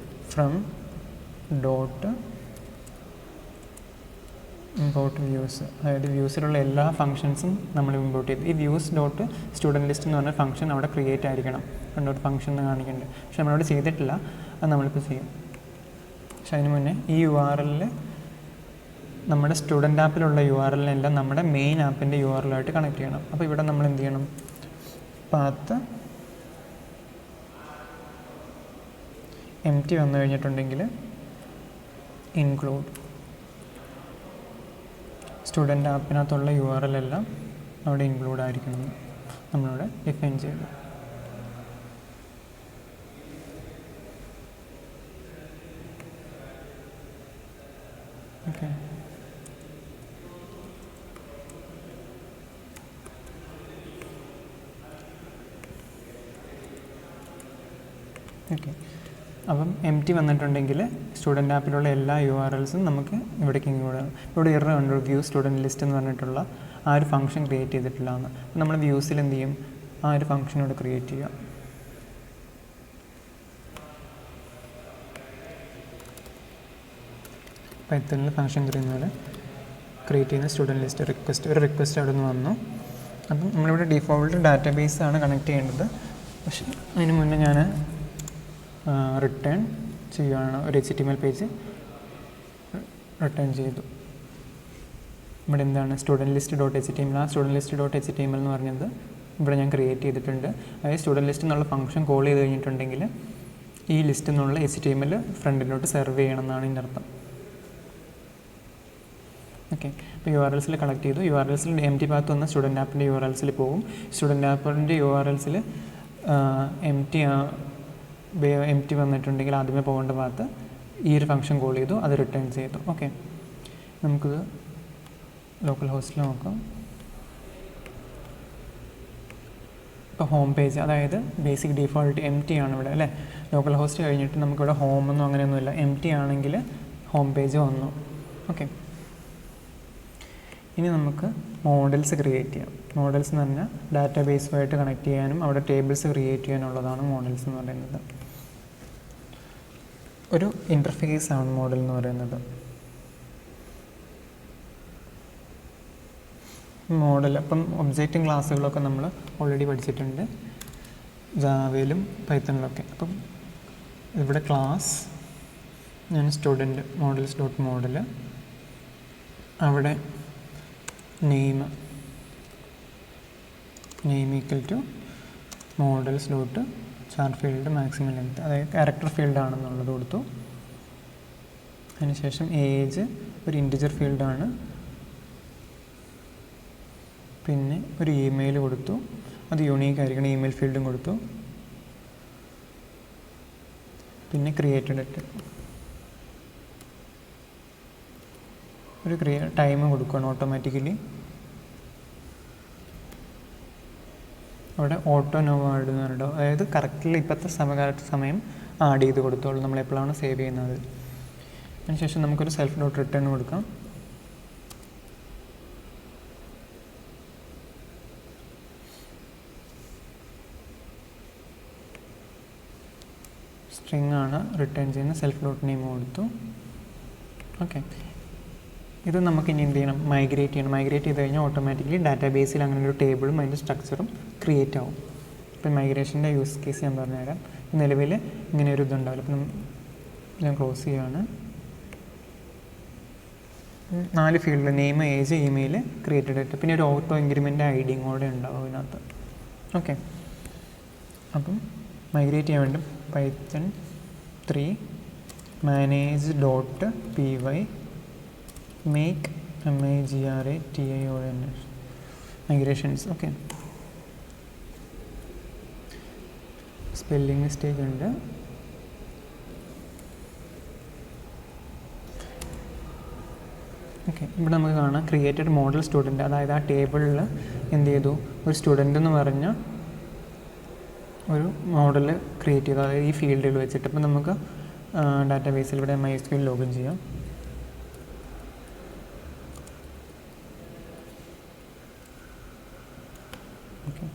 ഫ്രം ഡോട്ട് ഇമ്പോർട്ട് വ്യൂസ്. അതായത് വ്യൂസിലുള്ള എല്ലാ ഫങ്ഷൻസും നമ്മൾ ഇമ്പോർട്ട് ചെയ്ത്, ഈ വ്യൂസ് ഡോട്ട് സ്റ്റുഡൻറ്റ് ലിസ്റ്റ് എന്ന് പറഞ്ഞ ഫംഗ്ഷൻ അവിടെ ക്രിയേറ്റ് ആയിരിക്കണം. ഡോട്ട് ഫംഗ്ഷൻ എന്ന് കാണിക്കുന്നുണ്ട്, പക്ഷെ നമ്മളവിടെ ചെയ്തിട്ടില്ല. അത് നമ്മളിപ്പോൾ ചെയ്യും. പക്ഷെ അതിന് മുന്നേ ഈ URLൽ നമ്മുടെ സ്റ്റുഡൻറ്റ് ആപ്പിലുള്ള URLനെല്ലാം നമ്മുടെ മെയിൻ ആപ്പിൻ്റെ URLായിട്ട് കണക്ട് ചെയ്യണം. അപ്പോൾ ഇവിടെ നമ്മൾ എന്ത് ചെയ്യണം, പാത്ത് empty വന്നു കഴിഞ്ഞിട്ടുണ്ടെങ്കിൽ ഇൻക്ലൂഡ് സ്റ്റുഡൻറ്റ് ആപ്പിനകത്തുള്ള URL എല്ലാം അവിടെ ഇൻക്ലൂഡ് ആയിരിക്കണം നമ്മളിവിടെ ഡിഫൈൻ ചെയ്തു. ഓക്കെ, ഓക്കെ, അപ്പം empty വന്നിട്ടുണ്ടെങ്കിൽ സ്റ്റുഡൻറ്റ് ആപ്പിലുള്ള എല്ലാ URLസും നമുക്ക് ഇവിടേക്ക് ഇൻക്ലൂഡ് ചെയ്യണം. ഇവിടെ എറർ ഉണ്ട്, വ്യൂ സ്റ്റുഡൻറ്റ് ലിസ്റ്റ് എന്ന് പറഞ്ഞിട്ടുള്ള ആ ഒരു ഫംഗ്ഷൻ ക്രിയേറ്റ് ചെയ്തിട്ടില്ല എന്ന്. അപ്പോൾ നമ്മൾ വ്യൂസിൽ എന്ത് ചെയ്യും, ആ ഒരു ഫംഗ്ഷൻ ഇവിടെ ക്രിയേറ്റ് ചെയ്യുക. പൈത്തണിൽ ഫംഗ്ഷൻ ക്രിയേറ്റ് ചെയ്യുന്ന സ്റ്റുഡൻറ്റ് ലിസ്റ്റ് ഒരു റിക്വസ്റ്റ് അവിടെ നിന്ന് വന്നു. അപ്പം നമ്മളിവിടെ ഡിഫോൾട്ട് ഡാറ്റാബേസ് ആണ് കണക്ട് ചെയ്യേണ്ടത്. പക്ഷേ അതിന് മുന്നേ ഞാൻ റിട്ടേൺ ചെയ്യുകയാണ്. ഒരു HTML പേജ് റിട്ടേൺ ചെയ്തു. ഇവിടെ എന്താണ് സ്റ്റുഡൻറ്റ് ലിസ്റ്റ് ഡോട്ട് HTML. ആ സ്റ്റുഡൻറ്റ് ലിസ്റ്റ് ഡോട്ട് HTML എന്ന് പറഞ്ഞത് ഇവിടെ ഞാൻ ക്രിയേറ്റ് ചെയ്തിട്ടുണ്ട്. അതായത് സ്റ്റുഡൻറ്റ് ലിസ്റ്റ് എന്നുള്ള ഫംഗ്ഷൻ കോൾ ചെയ്ത് കഴിഞ്ഞിട്ടുണ്ടെങ്കിൽ ഈ ലിസ്റ്റ് എന്നുള്ള HTML ഫ്രണ്ടിലോട്ട് സെർവ് ചെയ്യണം എന്നാണ് ഇതിൻ്റെ അർത്ഥം. ഓക്കെ, അപ്പോൾ URLസിൽ കളക്ട് ചെയ്തു. URLസിൽ empty path വന്ന സ്റ്റുഡൻറ്റ് ആപ്പിൻ്റെ URLസിൽ പോകും. സ്റ്റുഡൻറ്റ് ആപ്പിൻ്റെ URLസിൽ empty വന്നിട്ടുണ്ടെങ്കിൽ ആദ്യമേ പോകേണ്ട പാത്ത് ഈ ഒരു ഫംഗ്ഷൻ കോൾ ചെയ്തു, അത് റിട്ടേൺ ചെയ്തു. ഓക്കെ, നമുക്കിത് ലോക്കൽ ഹോസ്റ്റിൽ നോക്കാം. ഇപ്പോൾ ഹോം പേജ്, അതായത് ബേസിക് ഡിഫോൾട്ട് empty ആണ് ഇവിടെ അല്ലേ. ലോക്കൽ ഹോസ്റ്റ് കഴിഞ്ഞിട്ട് നമുക്കിവിടെ ഹോമൊന്നും അങ്ങനെയൊന്നുമില്ല. empty ആണെങ്കിൽ ഹോം പേജ് വന്നു. ഓക്കെ, ഇനി നമുക്ക് മോഡൽസ് ക്രിയേറ്റ് ചെയ്യാം. മോഡൽസ് എന്ന് പറഞ്ഞാൽ ഡാറ്റാബേസുമായിട്ട് കണക്ട് ചെയ്യാനും അവിടെ ടേബിൾസ് ക്രിയേറ്റ് ചെയ്യാനുള്ളതാണ് മോഡൽസ് എന്ന് പറയുന്നത്. ഒരു ഇൻ്റർഫേസ് ആണ് മോഡൽ എന്ന് പറയുന്നത്. മോഡൽ അപ്പം ഒബ്ജക്റ്റും ക്ലാസ്സുകളൊക്കെ നമ്മൾ ഓൾറെഡി പഠിച്ചിട്ടുണ്ട് ജാവയിലും പൈത്തണിലൊക്കെ. അപ്പം ഇവിടെ ക്ലാസ്, ഞാൻ സ്റ്റുഡൻറ്റ് മോഡൽസ് ഡോട്ട് മോഡൽ, അവിടെ name equal to models dot char field maximum length, അതായത് ക്യാരക്ടർ ഫീൽഡ് ആണെന്നുള്ളത് കൊടുത്തു. അതിനുശേഷം ഏജ് ഒരു ഇൻറ്റിജർ ഫീൽഡാണ്. പിന്നെ ഒരു ഇമെയിൽ കൊടുത്തു, അത് യൂണീക്ക് ആയിരിക്കണം, ഇമെയിൽ ഫീൽഡും കൊടുത്തു. പിന്നെ ക്രിയേറ്റഡ് അറ്റ് ഒരു ടൈം കൊടുക്കണം ഓട്ടോമാറ്റിക്കലി. അവിടെ ഓട്ടോ നോ ആഡ് എന്ന് പറഞ്ഞിട്ടോ, അതായത് കറക്റ്റിൽ ഇപ്പോഴത്തെ സമയം ആഡ് ചെയ്ത് കൊടുത്തോളൂ നമ്മൾ എപ്പോഴാണ് സേവ് ചെയ്യുന്നത്. അതിനുശേഷം നമുക്കൊരു സെൽഫ് ഡോട്ട് റിട്ടേൺ കൊടുക്കാം. സ്ട്രിങ് ആണ് റിട്ടേൺ ചെയ്യുന്ന, സെൽഫ് ഡോട്ട് നെയിം കൊടുത്തു. ഓക്കെ, ഇത് നമുക്ക് ഇനി എന്ത് ചെയ്യണം, മൈഗ്രേറ്റ് ചെയ്യണം. മൈഗ്രേറ്റ് ചെയ്ത് കഴിഞ്ഞാൽ ഓട്ടോമാറ്റിക്കലി ഡാറ്റാബേസിൽ അങ്ങനെ ഒരു ടേബിളും അതിൻ്റെ സ്ട്രക്ചറും ക്രിയേറ്റ് ആവും. ഇപ്പം മൈഗ്രേഷൻ്റെ യൂസ് കേസ് ഞാൻ പറഞ്ഞുതരാം. നിലവിൽ ഇങ്ങനെ ഒരു ഇതുണ്ടാവില്ല. അപ്പം ഞാൻ ക്ലോസ് ചെയ്യുകയാണ്. 4 field, name, age, email, created ആയിട്ട്, പിന്നെ ഒരു ഓട്ടോ ഇൻക്രിമെൻ്റ് ഐഡിയും കൂടെ ഉണ്ടാവും അതിനകത്ത്. ഓക്കെ, അപ്പം മൈഗ്രേറ്റ് ചെയ്യാൻ വേണ്ടി Python 3 manage dot py make migrations. migrations. Okay, spelling mistake ഉണ്ട്. ഓക്കെ, ഇവിടെ നമുക്ക് കാണാം ക്രിയേറ്റഡ് മോഡൽ സ്റ്റുഡൻറ്റ്, അതായത് ആ ടേബിളിൽ എന്ത് ചെയ്തു, ഒരു സ്റ്റുഡൻ്റ് എന്ന് പറഞ്ഞ ഒരു മോഡൽ ക്രിയേറ്റ് ചെയ്തു, അതായത് ഈ ഫീൽഡിൽ വെച്ചിട്ട്. ഇപ്പം നമുക്ക് ഡാറ്റാബേസിൽ ഇവിടെ MySQL ലോഗിൻ ചെയ്യാം. ഓക്കെ,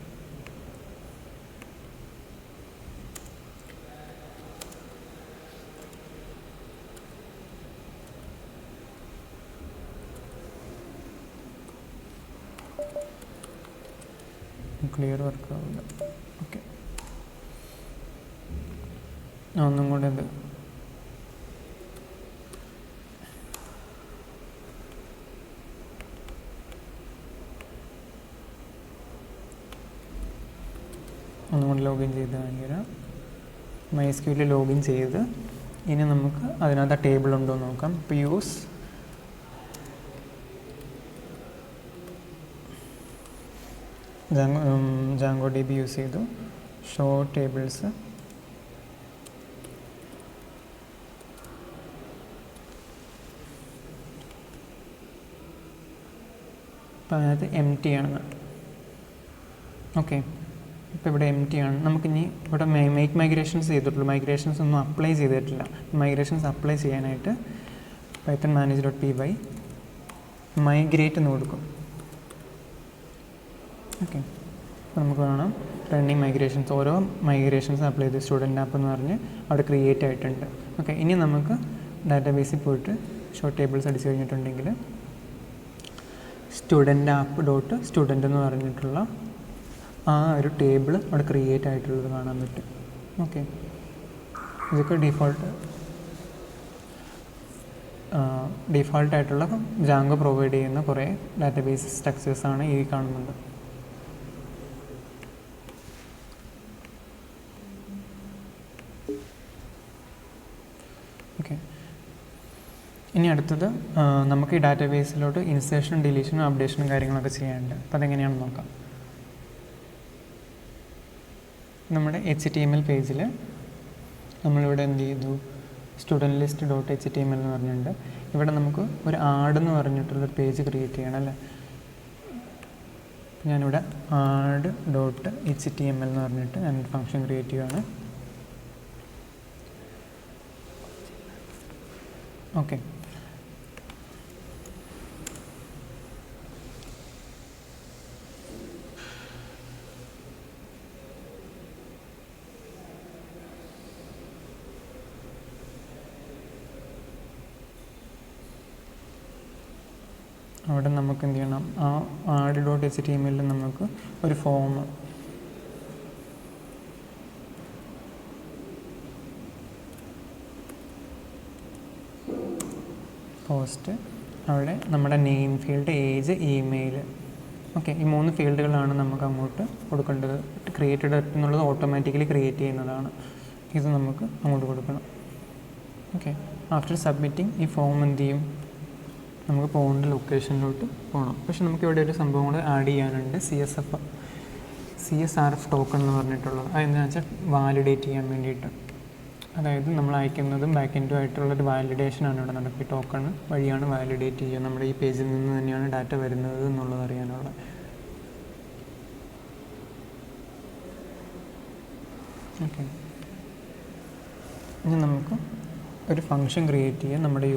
ക്ലിയർ വർക്ക് ആവില്ല. ഓക്കെ, ഒന്നും കൂടെ ഇത് ലോഗിൻ ചെയ്ത് കാണിക്കാം. MySQL ലോഗിൻ ചെയ്ത് ഇനി നമുക്ക് അതിനകത്ത് ആ ടേബിൾ ഉണ്ടോ എന്ന് നോക്കാം. ഇപ്പോൾ യൂസ് ജാങ്കോ DB യൂസ് ചെയ്തു, ഷോ ടേബിൾസ്. അപ്പോൾ അതിനകത്ത് empty ആണ്. ഓക്കെ, ഇപ്പോൾ ഇവിടെ empty ആണ്. നമുക്കിനി ഇവിടെ മേക്ക് മൈഗ്രേഷൻസ് ചെയ്തിട്ടുള്ളൂ, മൈഗ്രേഷൻസ് ഒന്നും അപ്ലൈ ചെയ്തിട്ടില്ല. മൈഗ്രേഷൻസ് അപ്ലൈ ചെയ്യാനായിട്ട് പൈത്തൺ manage.py മൈഗ്രേറ്റ് എന്ന് കൊടുക്കും. ഓക്കെ, അപ്പോൾ നമുക്ക് കാണാം റണ്ണിങ് മൈഗ്രേഷൻസ്, ഓരോ മൈഗ്രേഷൻസ് അപ്ലൈ ചെയ്ത് സ്റ്റുഡൻറ്റ് ആപ്പ് എന്ന് പറഞ്ഞ് അവിടെ ക്രിയേറ്റ് ആയിട്ടുണ്ട്. ഓക്കെ, ഇനി നമുക്ക് ഡാറ്റാബേസിൽ പോയിട്ട് ഷോർട്ട് ടേബിൾസ് അടിച്ചു കഴിഞ്ഞിട്ടുണ്ടെങ്കിൽ സ്റ്റുഡൻറ്റ് ആപ്പ് ഡോട്ട് സ്റ്റുഡൻറ്റ് എന്ന് പറഞ്ഞിട്ടുള്ള ആ ഒരു ടേബിൾ അവിടെ ക്രിയേറ്റ് ആയിട്ടുള്ളത് കാണാൻ പറ്റും. ഓക്കെ, ഇതൊക്കെ ഡിഫോൾട്ട് ഡിഫോൾട്ടായിട്ടുള്ള ജാങ്കോ പ്രൊവൈഡ് ചെയ്യുന്ന കുറേ ഡാറ്റാബേസ് സ്ട്രക്ചേഴ്സാണ് ഈ കാണുന്നത്. ഓക്കെ, ഇനി അടുത്തത് നമുക്ക് ഈ ഡാറ്റാബേസിലോട്ട് ഇൻസേർഷനും ഡിലീഷനും അപ്ഡേഷനും കാര്യങ്ങളൊക്കെ ചെയ്യാനുണ്ട്. അപ്പോൾ അതെങ്ങനെയാണെന്ന് നോക്കാം. നമ്മുടെ HTML പേജിൽ നമ്മളിവിടെ എന്ത് ചെയ്തു, സ്റ്റുഡൻറ്റ് ലിസ്റ്റ് .html എന്ന് പറഞ്ഞിട്ടുണ്ട്. ഇവിടെ നമുക്ക് ഒരു ആഡ് എന്ന് പറഞ്ഞിട്ടുള്ളൊരു പേജ് ക്രിയേറ്റ് ചെയ്യണം അല്ലേ. ഞാനിവിടെ add.html എന്ന് പറഞ്ഞിട്ട് ഞാനൊരു ഫംഗ്ഷൻ ക്രിയേറ്റ് ചെയ്യുകയാണ്. ഓക്കെ, അവിടെ നമുക്ക് എന്ത് ചെയ്യണം, ആ add.html നമുക്ക് ഒരു ഫോം പോസ്റ്റ്, അവിടെ നമ്മുടെ name field, age, email, okay, ഈ 3 ഫീൽഡുകളാണ് നമുക്ക് അങ്ങോട്ട് കൊടുക്കേണ്ടത്. ക്രിയേറ്റഡ് എന്നുള്ളത് ഓട്ടോമാറ്റിക്കലി ക്രിയേറ്റ് ചെയ്യുന്നതാണ്. ഇത് നമുക്ക് അങ്ങോട്ട് കൊടുക്കണം. ഓക്കെ, ആഫ്റ്റർ സബ്മിറ്റിംഗ് ഈ ഫോം എന്ത് ചെയ്യും, നമുക്ക് പോകേണ്ട ലൊക്കേഷനിലോട്ട് പോകണം. പക്ഷെ നമുക്ക് ഇവിടെ ഒരു സംഭവം കൂടെ ആഡ് ചെയ്യാനുണ്ട്, CSRF ടോക്കൺ എന്ന് പറഞ്ഞിട്ടുള്ളത്. അതെന്താണെന്ന് വെച്ചാൽ വാലിഡേറ്റ് ചെയ്യാൻ വേണ്ടിയിട്ട്, അതായത് നമ്മൾ അയക്കുന്നതും ബാക്ക് എൻഡും ആയിട്ടുള്ളൊരു വാലിഡേഷനാണ് ഇവിടെ നടക്കുക. ടോക്കൺ വഴിയാണ് വാലിഡേറ്റ് ചെയ്യുക, നമ്മുടെ ഈ പേജിൽ നിന്ന് തന്നെയാണ് ഡാറ്റ വരുന്നത് എന്നുള്ളത് അറിയാനുള്ള. ഓക്കെ, ഇനി നമുക്ക് ഒരു ഫംഗ്ഷൻ ക്രിയേറ്റ് ചെയ്യാം. നമ്മുടെ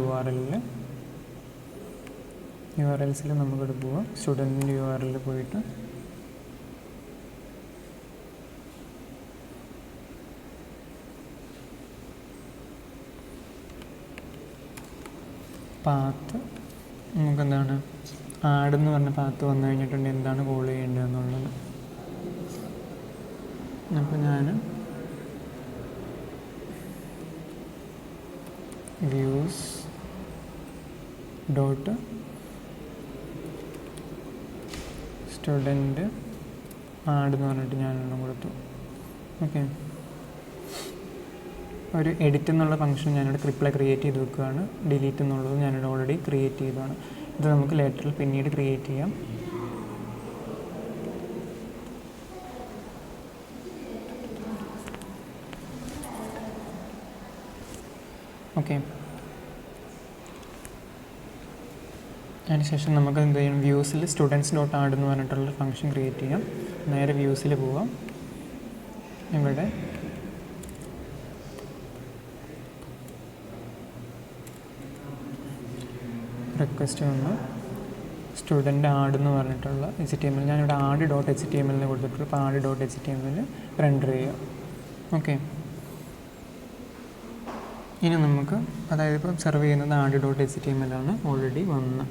URLസിൽ നമുക്കിവിടെ പോവാം. സ്റ്റുഡൻറ്റിൻ്റെ URL പോയിട്ട് പാത്ത്, നമുക്കെന്താണ് ആഡെന്ന് പറഞ്ഞ പാത്ത് വന്നു കഴിഞ്ഞിട്ടുണ്ടെങ്കിൽ എന്താണ് കോൾ ചെയ്യേണ്ടതെന്നുള്ളത്. അപ്പോൾ ഞാൻ വ്യൂസ് ഡോട്ട് സ്റ്റുഡൻറ്റ് ആഡ് എന്ന് പറഞ്ഞിട്ട് ഞാനൊന്നും കൊടുത്തു. ഓക്കെ, ഒരു എഡിറ്റ് എന്നുള്ള ഫംഗ്ഷൻ ഞാനിവിടെ റിപ്ലൈ ക്രിയേറ്റ് ചെയ്ത് വെക്കുകയാണ്. ഡിലീറ്റ് എന്നുള്ളത് ഞാനിവിടെ ഓൾറെഡി ക്രിയേറ്റ് ചെയ്തതാണ്. ഇത് നമുക്ക് ലേറ്ററിൽ പിന്നീട് ക്രിയേറ്റ് ചെയ്യാം. ഓക്കെ, അതിനുശേഷം നമുക്ക് എന്ത് ചെയ്യണം, വ്യൂസിൽ students.add എന്ന് പറഞ്ഞിട്ടുള്ള ഫംഗ്ഷൻ ക്രിയേറ്റ് ചെയ്യാം. നേരെ വ്യൂസിൽ പോവാം. ഇവിടെ റിക്വസ്റ്റ് വന്ന് സ്റ്റുഡൻറ്റ് ആഡ് എന്ന് പറഞ്ഞിട്ടുള്ള HTML, ഞാനിവിടെ add.html കൊടുത്തിട്ടുള്ളൂ. അപ്പോൾ add.html റെൻഡർ ചെയ്യാം. ഓക്കെ, ഇനി നമുക്ക്, അതായത് ഇപ്പോൾ സെർവ് ചെയ്യുന്നത് add.html ആണ്, ഓൾറെഡി വന്ന്.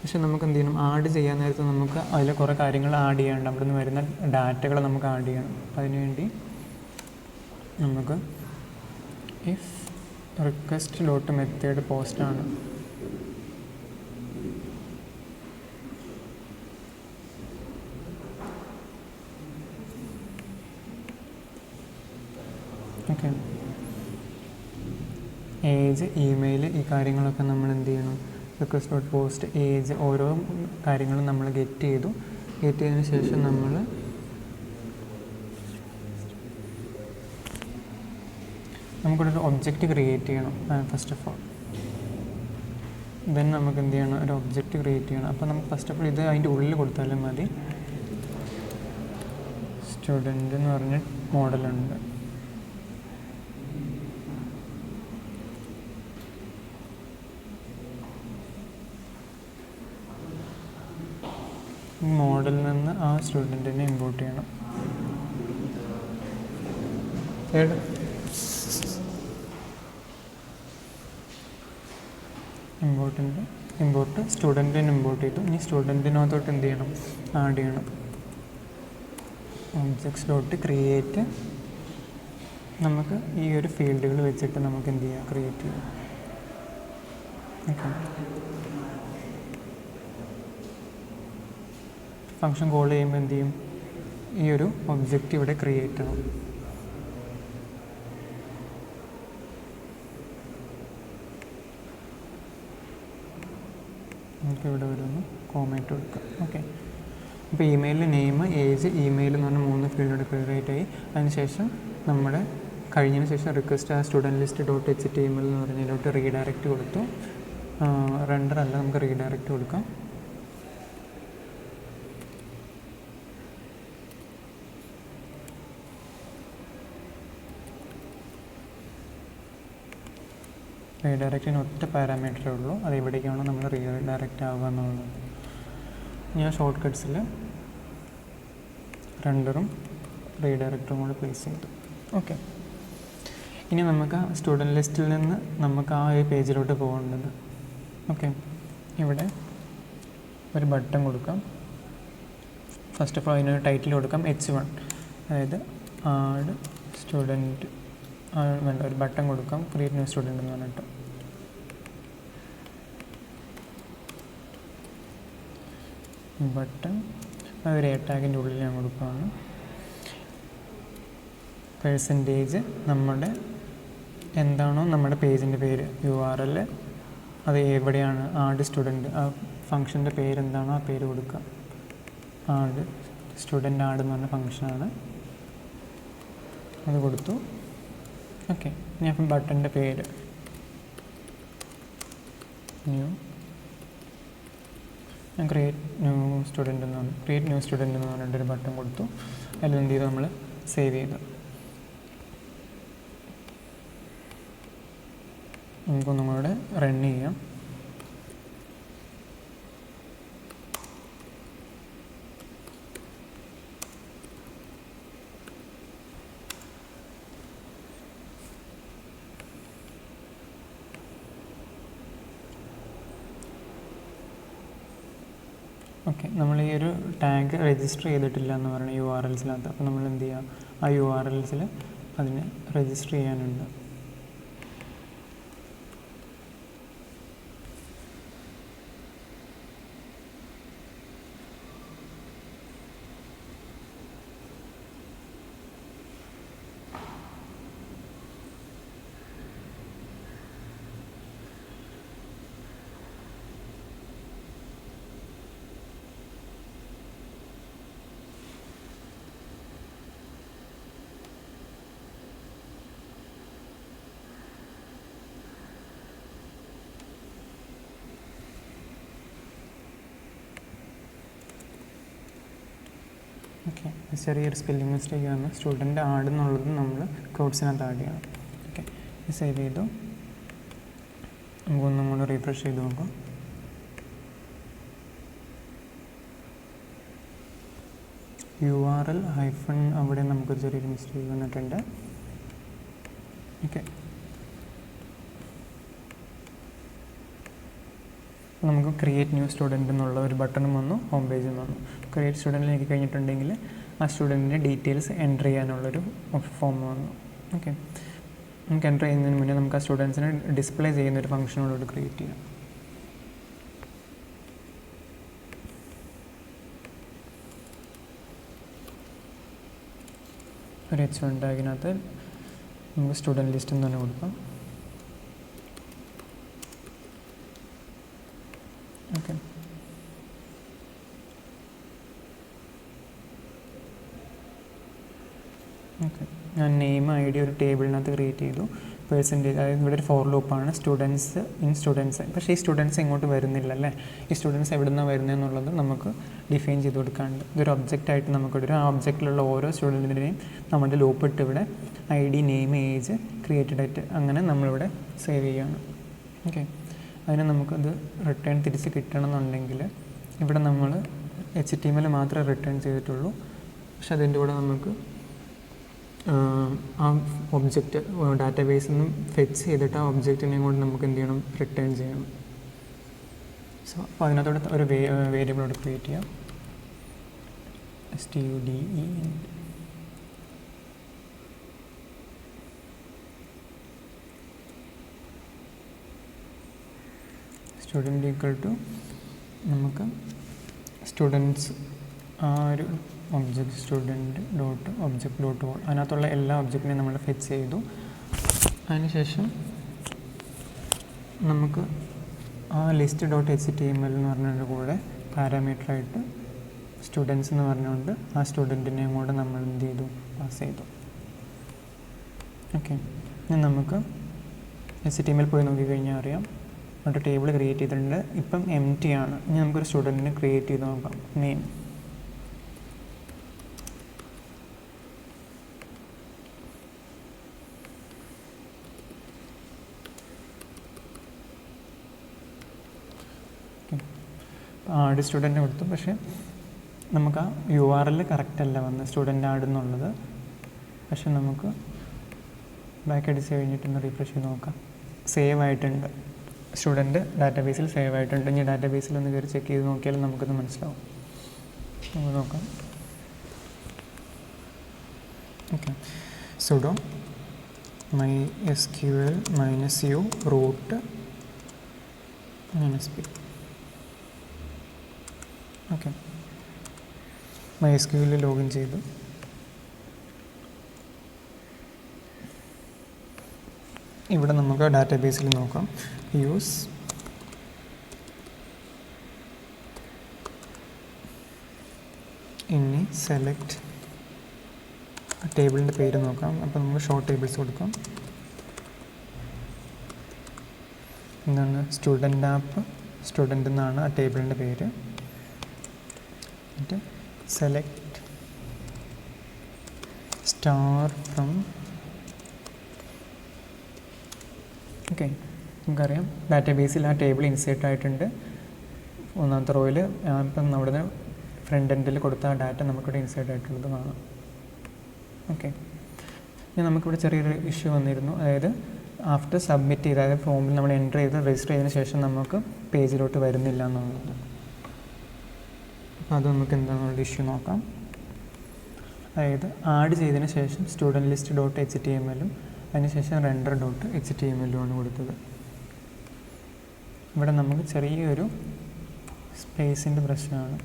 പക്ഷെ നമുക്ക് എന്ത് ചെയ്യണം, ആഡ് ചെയ്യാൻ നേരത്ത് നമുക്ക് അതിൽ കുറേ കാര്യങ്ങൾ ആഡ് ചെയ്യാനുണ്ട്. അവിടെ നിന്ന് വരുന്ന ഡാറ്റകൾ നമുക്ക് ആഡ് ചെയ്യണം. അതിനുവേണ്ടി നമുക്ക് ഇഫ് റിക്വസ്റ്റ് ഡോട്ട് മെത്തേഡ് പോസ്റ്റാണ്. ഓക്കെ, ഏജ്, ഇമെയിൽ, ഈ കാര്യങ്ങളൊക്കെ നമ്മൾ എന്ത് ചെയ്യണം, റിക്വസ്റ്റ് ഡോട്ട് പോസ്റ്റ് ഏജ്, ഓരോ കാര്യങ്ങളും നമ്മൾ ഗെറ്റ് ചെയ്തതിന് ശേഷം നമ്മൾ നമുക്കിവിടെ ഒരു ഒബ്ജക്റ്റ് ക്രിയേറ്റ് ചെയ്യണം ഫസ്റ്റ് ഓഫ് ഓൾ. ദെൻ നമുക്ക് എന്ത് ചെയ്യണം, ഒരു ഒബ്ജക്റ്റ് ക്രിയേറ്റ് ചെയ്യണം. അപ്പോൾ നമുക്ക് ഫസ്റ്റ് ഓഫ് ഓൾ ഇത് അതിൻ്റെ ഉള്ളിൽ കൊടുത്താലും മതി. സ്റ്റുഡൻറ്റ് എന്ന് പറഞ്ഞ മോഡലുണ്ട്. മോഡലിൽ നിന്ന് ആ സ്റ്റുഡൻറ്റിനെ ഇമ്പോർട്ട് ചെയ്യണം. ഇമ്പോർട്ട് സ്റ്റുഡൻറ്റിനെ ഇമ്പോർട്ട് ചെയ്തു. ഇനി സ്റ്റുഡൻറ്റിനകത്തോട്ട് എന്ത് ചെയ്യണം, ആഡ് ചെയ്യണം. ഒബ്ജക്ട്സ് ഡോട്ട് ക്രിയേറ്റ് നമുക്ക് ഈ ഒരു ഫീൽഡുകൾ വെച്ചിട്ട് നമുക്ക് എന്ത് ചെയ്യാം, ക്രിയേറ്റ് ചെയ്യാം. ഓക്കെ, ഫംഗ്ഷൻ കോൾ ചെയ്യുമ്പോൾ എന്ത് ചെയ്യും, ഈ ഒരു ഒബ്ജക്റ്റ് ഇവിടെ ക്രിയേറ്റ് ആവും. നമുക്ക് ഇവിടെ വരുന്നു കോമേറ്റ് കൊടുക്കാം. ഓക്കെ, അപ്പോൾ ഇമെയിലിൽ നെയിം, ഏജ്, ഇമെയിൽ എന്ന് പറഞ്ഞാൽ 3 ഫീൽഡോട് ക്രിയേറ്റ് ആയി. അതിനുശേഷം നമ്മുടെ കഴിഞ്ഞതിന് ശേഷം റിക്വസ്റ്റ് ആ സ്റ്റുഡൻറ്റ് ലിസ്റ്റ് .html എന്ന് പറഞ്ഞതിലോട്ട് റീഡയറക്റ്റ് കൊടുത്തു. റെൻഡർ അല്ല, നമുക്ക് റീഡയറക്റ്റ് കൊടുക്കാം. റീഡയറക്റ്റിന് ഒറ്റ പാരാമീറ്ററേ ഉള്ളൂ, അത് എവിടേക്കാണോ നമ്മൾ റീഡയറക്റ്റ് ആവുക എന്നുള്ളത്. ഞാൻ ഷോർട്ട് കട്ട്സിൽ റെൻഡറും റീഡയറക്റ്റും കൂടെ പ്ലേസ് ചെയ്തു. ഓക്കെ, ഇനി നമുക്ക് ആ സ്റ്റുഡൻറ്റ് ലിസ്റ്റിൽ നിന്ന് നമുക്ക് ആ ഒരു പേജിലോട്ട് പോകേണ്ടത്. ഓക്കെ, ഇവിടെ ഒരു ബട്ടൺ കൊടുക്കാം. ഫസ്റ്റ് ഓഫ് ഓൾ അതിനൊരു ടൈറ്റിൽ കൊടുക്കാം H1, അതായത് ആഡ് സ്റ്റുഡൻറ്റ്. വേണ്ട, ഒരു ബട്ടൺ കൊടുക്കാം, ക്രിയേറ്റ് ന്യൂ സ്റ്റുഡൻറ്റ് എന്ന് പറഞ്ഞിട്ട്. ബട്ടൺ അതൊരു ടാഗിൻ്റെ ഉള്ളിൽ ഞാൻ കൊടുക്കുകയാണ്. പെർസെൻറ്റേജ് നമ്മുടെ എന്താണോ നമ്മുടെ പേജിൻ്റെ പേര്, URL, അത് എവിടെയാണ്, ആഡ് സ്റ്റുഡൻറ്റ്, ആ ഫംഗ്ഷൻ്റെ പേരെന്താണോ ആ പേര് കൊടുക്കുക. ആഡ് സ്റ്റുഡൻറ്റ് ആഡ് എന്ന് പറഞ്ഞ ഫംഗ്ഷനാണ്, അത് കൊടുത്തു. ഓക്കെ, ഞാൻ ഇപ്പം ബട്ടൻ്റെ പേര് ഞാൻ ക്രിയേറ്റ് ന്യൂ സ്റ്റുഡൻറ്റ് എന്ന് പറഞ്ഞിട്ടൊരു ബട്ടൺ കൊടുത്തു. അതിൽ എന്ത് ചെയ്തു, നമ്മൾ സേവ് ചെയ്തു. നമുക്കൊന്നും കൂടെ റൺ ചെയ്യാം. ഓക്കെ, നമ്മൾ ഈ ഒരു ടാഗ് രജിസ്റ്റർ ചെയ്തിട്ടില്ല എന്ന് പറയുന്നത് URLസിനകത്ത്. അപ്പോൾ നമ്മൾ എന്ത് ചെയ്യുക, ആ URLസിൽ അതിനെ രജിസ്റ്റർ ചെയ്യാനുണ്ട്. ഓക്കെ, ചെറിയൊരു സ്പെല്ലിംഗ് മിസ്റ്റേക്ക് ആണ്. സ്റ്റുഡൻറ്റ് ആഡ് എന്നുള്ളത് നമ്മൾ കോഡ്സിനകത്ത് ആഡ് ചെയ്യണം. ഓക്കെ, സേവ് ചെയ്തു. നമുക്കൊന്നും കൂടെ റീഫ്രഷ് ചെയ്ത് നോക്കാം. URL ഹൈഫൺ അവിടെ നമുക്കൊരു ചെറിയൊരു മിസ്റ്റേക്ക് വന്നിട്ടുണ്ട്. ഓക്കെ, നമുക്ക് ക്രിയേറ്റ് ന്യൂ സ്റ്റുഡൻറ്റ് എന്നുള്ള ഒരു ബട്ടണും വന്നു, ഹോം പേജിൽ വന്നു. ക്രിയേറ്റ് സ്റ്റുഡൻറ്റിൽ എനിക്ക് കഴിഞ്ഞിട്ടുണ്ടെങ്കിൽ ആ സ്റ്റുഡൻറ്റിൻ്റെ ഡീറ്റെയിൽസ് എൻ്റർ ചെയ്യാനുള്ളൊരു ഫോം വന്നു. ഓക്കെ, നമുക്ക് എൻ്റർ ചെയ്യുന്നതിന് മുന്നേ നമുക്ക് ആ സ്റ്റുഡൻസിനെ ഡിസ്പ്ലേ ചെയ്യുന്നൊരു ഫംഗ്ഷനോട് ക്രിയേറ്റ് ചെയ്യാം. ഒരു H1 ടാഗിനകത്ത് നമുക്ക് സ്റ്റുഡൻറ്റ് ലിസ്റ്റ് എന്ന് തന്നെ കൊടുക്കാം. ഓക്കെ, ഓക്കെ, ഞാൻ നെയിം ID ഒരു ടേബിളിനകത്ത് ക്രിയേറ്റ് ചെയ്തു. പെർസെൻറ്റേജ്, അതായത് ഇവിടെ ഒരു ഫോർ ലൂപ്പാണ്, സ്റ്റുഡൻസ്. പക്ഷേ ഈ സ്റ്റുഡൻസ് ഇങ്ങോട്ട് വരുന്നില്ല അല്ലേ. ഈ സ്റ്റുഡൻസ് എവിടെ നിന്നാണ് വരുന്നതെന്നുള്ളത് നമുക്ക് ഡിഫൈൻ ചെയ്ത് കൊടുക്കാനുണ്ട്. ഇതൊരു ഒബ്ജക്റ്റായിട്ട് നമുക്കിവിടെ ആ ഒബ്ജക്റ്റിലുള്ള ഓരോ സ്റ്റുഡൻറ്റിൻ്റെയും നമ്മുടെ ലൂപ്പ് ഇട്ട് ഇവിടെ ID, name, age, created date അങ്ങനെ നമ്മളിവിടെ സേവ് ചെയ്യുകയാണ്. ഓക്കെ, അതിന് നമുക്കത് റിട്ടേൺ തിരിച്ച് കിട്ടണമെന്നുണ്ടെങ്കിൽ ഇവിടെ നമ്മൾ HTML മാത്രമേ റിട്ടേൺ ചെയ്തിട്ടുള്ളൂ. പക്ഷെ അതിൻ്റെ കൂടെ നമുക്ക് ആ ഒബ്ജക്റ്റ് ഡാറ്റാബേസിൽ നിന്നും ഫെച്ച് ചെയ്തിട്ട് ആ ഒബ്ജക്റ്റിനെ കൊണ്ട് നമുക്ക് എന്ത് ചെയ്യണം, റിട്ടേൺ ചെയ്യണം. സോ അപ്പോൾ അതിനകത്തോടെ ഒരു വേരിയബിൾ അവിടെ ക്രിയേറ്റ് ചെയ്യാം. STUDENT സ്റ്റുഡൻറ്റ് ഈക്വൽ ടു നമുക്ക് സ്റ്റുഡൻസ് ആ ഒരു object student dot object dot വോൾ അതിനകത്തുള്ള എല്ലാ ഒബ്ജക്റ്റിനെയും നമ്മൾ ഫെച്ച് ചെയ്തു. അതിനുശേഷം നമുക്ക് ആ ലിസ്റ്റ് ഡോട്ട് HTML എന്ന് പറഞ്ഞതിൻ്റെ കൂടെ പാരാമീറ്ററായിട്ട് സ്റ്റുഡൻസ് എന്ന് പറഞ്ഞുകൊണ്ട് ആ സ്റ്റുഡൻറ്റിനെയും കൂടെ നമ്മൾ എന്ത് ചെയ്തു, പാസ് ചെയ്തു. ഓക്കെ, ഇനി നമുക്ക് HTML പോയി നോക്കിക്കഴിഞ്ഞാൽ അറിയാം ഒരു ടേബിൾ ക്രിയേറ്റ് ചെയ്തിട്ടുണ്ട്. ഇപ്പം empty ആണ്. ഇനി നമുക്കൊരു സ്റ്റുഡൻറ്റിനെ ക്രിയേറ്റ് ചെയ്ത് നോക്കാം. നെയിം ആഡ് സ്റ്റുഡൻറ്റ് കൊടുത്തു. പക്ഷേ നമുക്ക് ആ URL കറക്റ്റ് അല്ല വന്ന് സ്റ്റുഡൻ്റ് ആഡ് എന്നുള്ളത്. പക്ഷെ നമുക്ക് ബാക്ക് അടിച്ച് കഴിഞ്ഞിട്ടൊന്ന് റീഫ്രഷ് ചെയ്ത് നോക്കാം. സേവ് ആയിട്ടുണ്ട്, സ്റ്റുഡൻറ്റ് ഡാറ്റാബേസിൽ സേവ് ആയിട്ടുണ്ട്. ഇനി ഡാറ്റാബേസിൽ ഒന്ന് കയറി ചെക്ക് ചെയ്ത് നോക്കിയാൽ നമുക്കത് മനസ്സിലാവും. നമുക്ക് നോക്കാം. Okay, sudo mysql -u root -p. Okay, MySQL login ചെയ്തു. ഇവിടെ നമുക്ക് ഡാറ്റാബേസിൽ നോക്കാം. യൂസ് ഇനി സെലക്ട് ടേബിളിൻ്റെ പേര് നോക്കാം. അപ്പോൾ നമുക്ക് ഷോർട്ട് ടേബിൾസ് കൊടുക്കാം. എന്താണ് സ്റ്റുഡൻ്റ് ആപ്പ് സ്റ്റുഡൻ്റ് എന്നാണ് ആ ടേബിളിൻ്റെ പേര്. എന്നിട്ട് സെലക്ട് സ്റ്റാർ ഫ്രം. ഓക്കെ, നമുക്കറിയാം ഡാറ്റാബേസിൽ ആ ടേബിൾ ഇൻസേർട്ട് ആയിട്ടുണ്ട്. ഒന്നാമത്തെ റോയിൽ ഇപ്പം നമ്മുടെ ഫ്രണ്ട് എൻഡിൽ കൊടുത്ത ആ ഡാറ്റ നമുക്കിവിടെ ഇൻസേർട്ട് ആയിട്ടുള്ളത് കാണാം. ഓക്കെ, ഇനി നമുക്കിവിടെ ചെറിയൊരു ഇഷ്യൂ വന്നിരുന്നു. അതായത് ആഫ്റ്റർ സബ്മിറ്റ് ചെയ്ത്, അതായത് ഫോമിൽ നമ്മൾ എൻ്റർ ചെയ്ത് രജിസ്റ്റർ ചെയ്തതിന് ശേഷം നമുക്ക് പേജിലോട്ട് വരുന്നില്ല എന്നുള്ളത്. അപ്പോൾ അത് നമുക്ക് എന്താണെന്നുള്ള ഇഷ്യൂ നോക്കാം. അതായത് ആഡ് ചെയ്തതിന് ശേഷം സ്റ്റുഡൻറ്റ് ലിസ്റ്റ് ഡോട്ട് HTML അതിനുശേഷം റെൻഡർ ഡോട്ട് HTML ആണ് കൊടുത്തത്. ഇവിടെ നമുക്ക് ചെറിയൊരു സ്പേസിൻ്റെ പ്രശ്നമാണ്.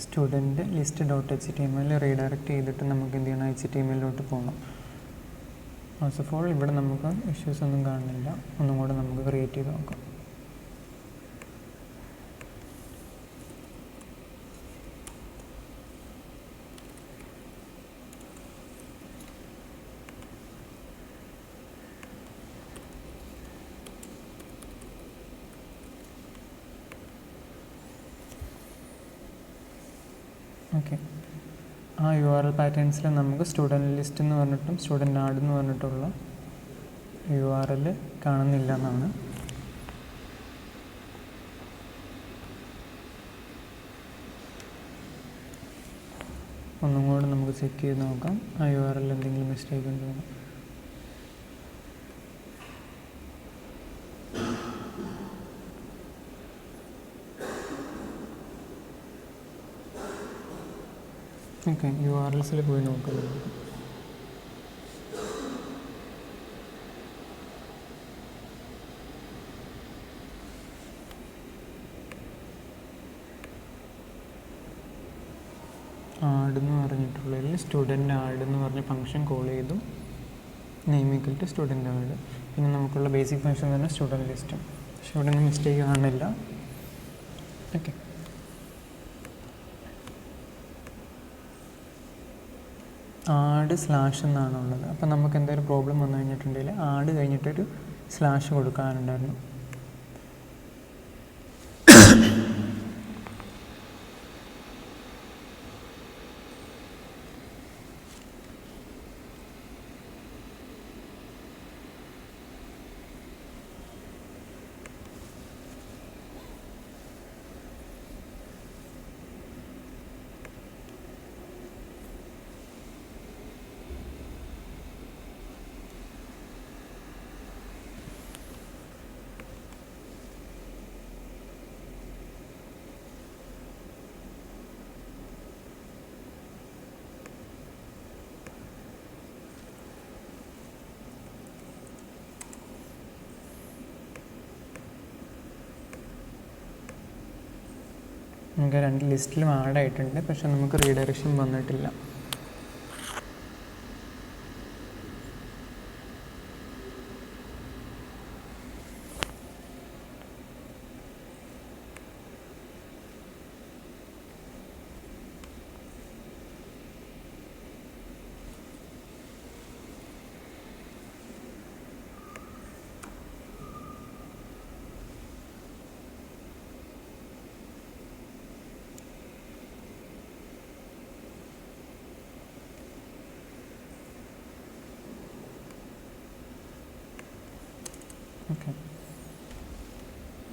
Student list dot HTML redirect ചെയ്തിട്ട് നമുക്ക് എന്ത് ചെയ്യണം, HTML പോകണം. ഫസ്റ്റ് ഓഫ് ഓൾ ഇവിടെ നമുക്ക് ഇഷ്യൂസ് ഒന്നും കാണുന്നില്ല. ഒന്നും കൂടെ നമുക്ക് ക്രിയേറ്റ് ചെയ്ത് നോക്കാം. ഓക്കെ, ആ URL പാറ്റേൺസിൽ നമുക്ക് സ്റ്റുഡൻറ്റ് ലിസ്റ്റ് എന്ന് പറഞ്ഞിട്ടും സ്റ്റുഡൻറ്റ് ആഡ് എന്ന് പറഞ്ഞിട്ടുള്ള URL കാണുന്നില്ല എന്നാണ്. ഒന്നും കൂടെ നമുക്ക് ചെക്ക് ചെയ്ത് നോക്കാം ആ URL എന്തെങ്കിലും മിസ്റ്റേക്ക് ഉണ്ടോ. ഓക്കെ, URLസിൽ പോയി നോക്കാം. ആഡ് എന്ന് പറഞ്ഞിട്ടുള്ളതിൽ സ്റ്റുഡൻറ്റ് ആഡ് എന്ന് പറഞ്ഞ ഫംഗ്ഷൻ കോൾ ചെയ്തു. Name equal to student add. പിന്നെ നമുക്കുള്ള ബേസിക് ഫംഗ്ഷൻ തന്നെ സ്റ്റുഡൻറ്റ് ലിസ്റ്റ്. പക്ഷെ ഇവിടെ നിന്ന് മിസ്റ്റേക്ക് കാണില്ല. ഓക്കെ, ആഡ് സ്ലാഷ് എന്നാണുള്ളത്. അപ്പോൾ നമുക്ക് എന്തെങ്കിലും പ്രോബ്ലം വന്നു കഴിഞ്ഞിട്ടുണ്ടെങ്കിൽ ആഡ് കഴിഞ്ഞിട്ടൊരു സ്ലാഷ് കൊടുക്കാനുണ്ടായിരുന്നു. നമുക്ക് 2 ലിസ്റ്റിലും ആഡ് ആയിട്ടുണ്ട്, പക്ഷെ നമുക്ക് റീഡയറക്ഷൻ വന്നിട്ടില്ല. ഓക്കെ,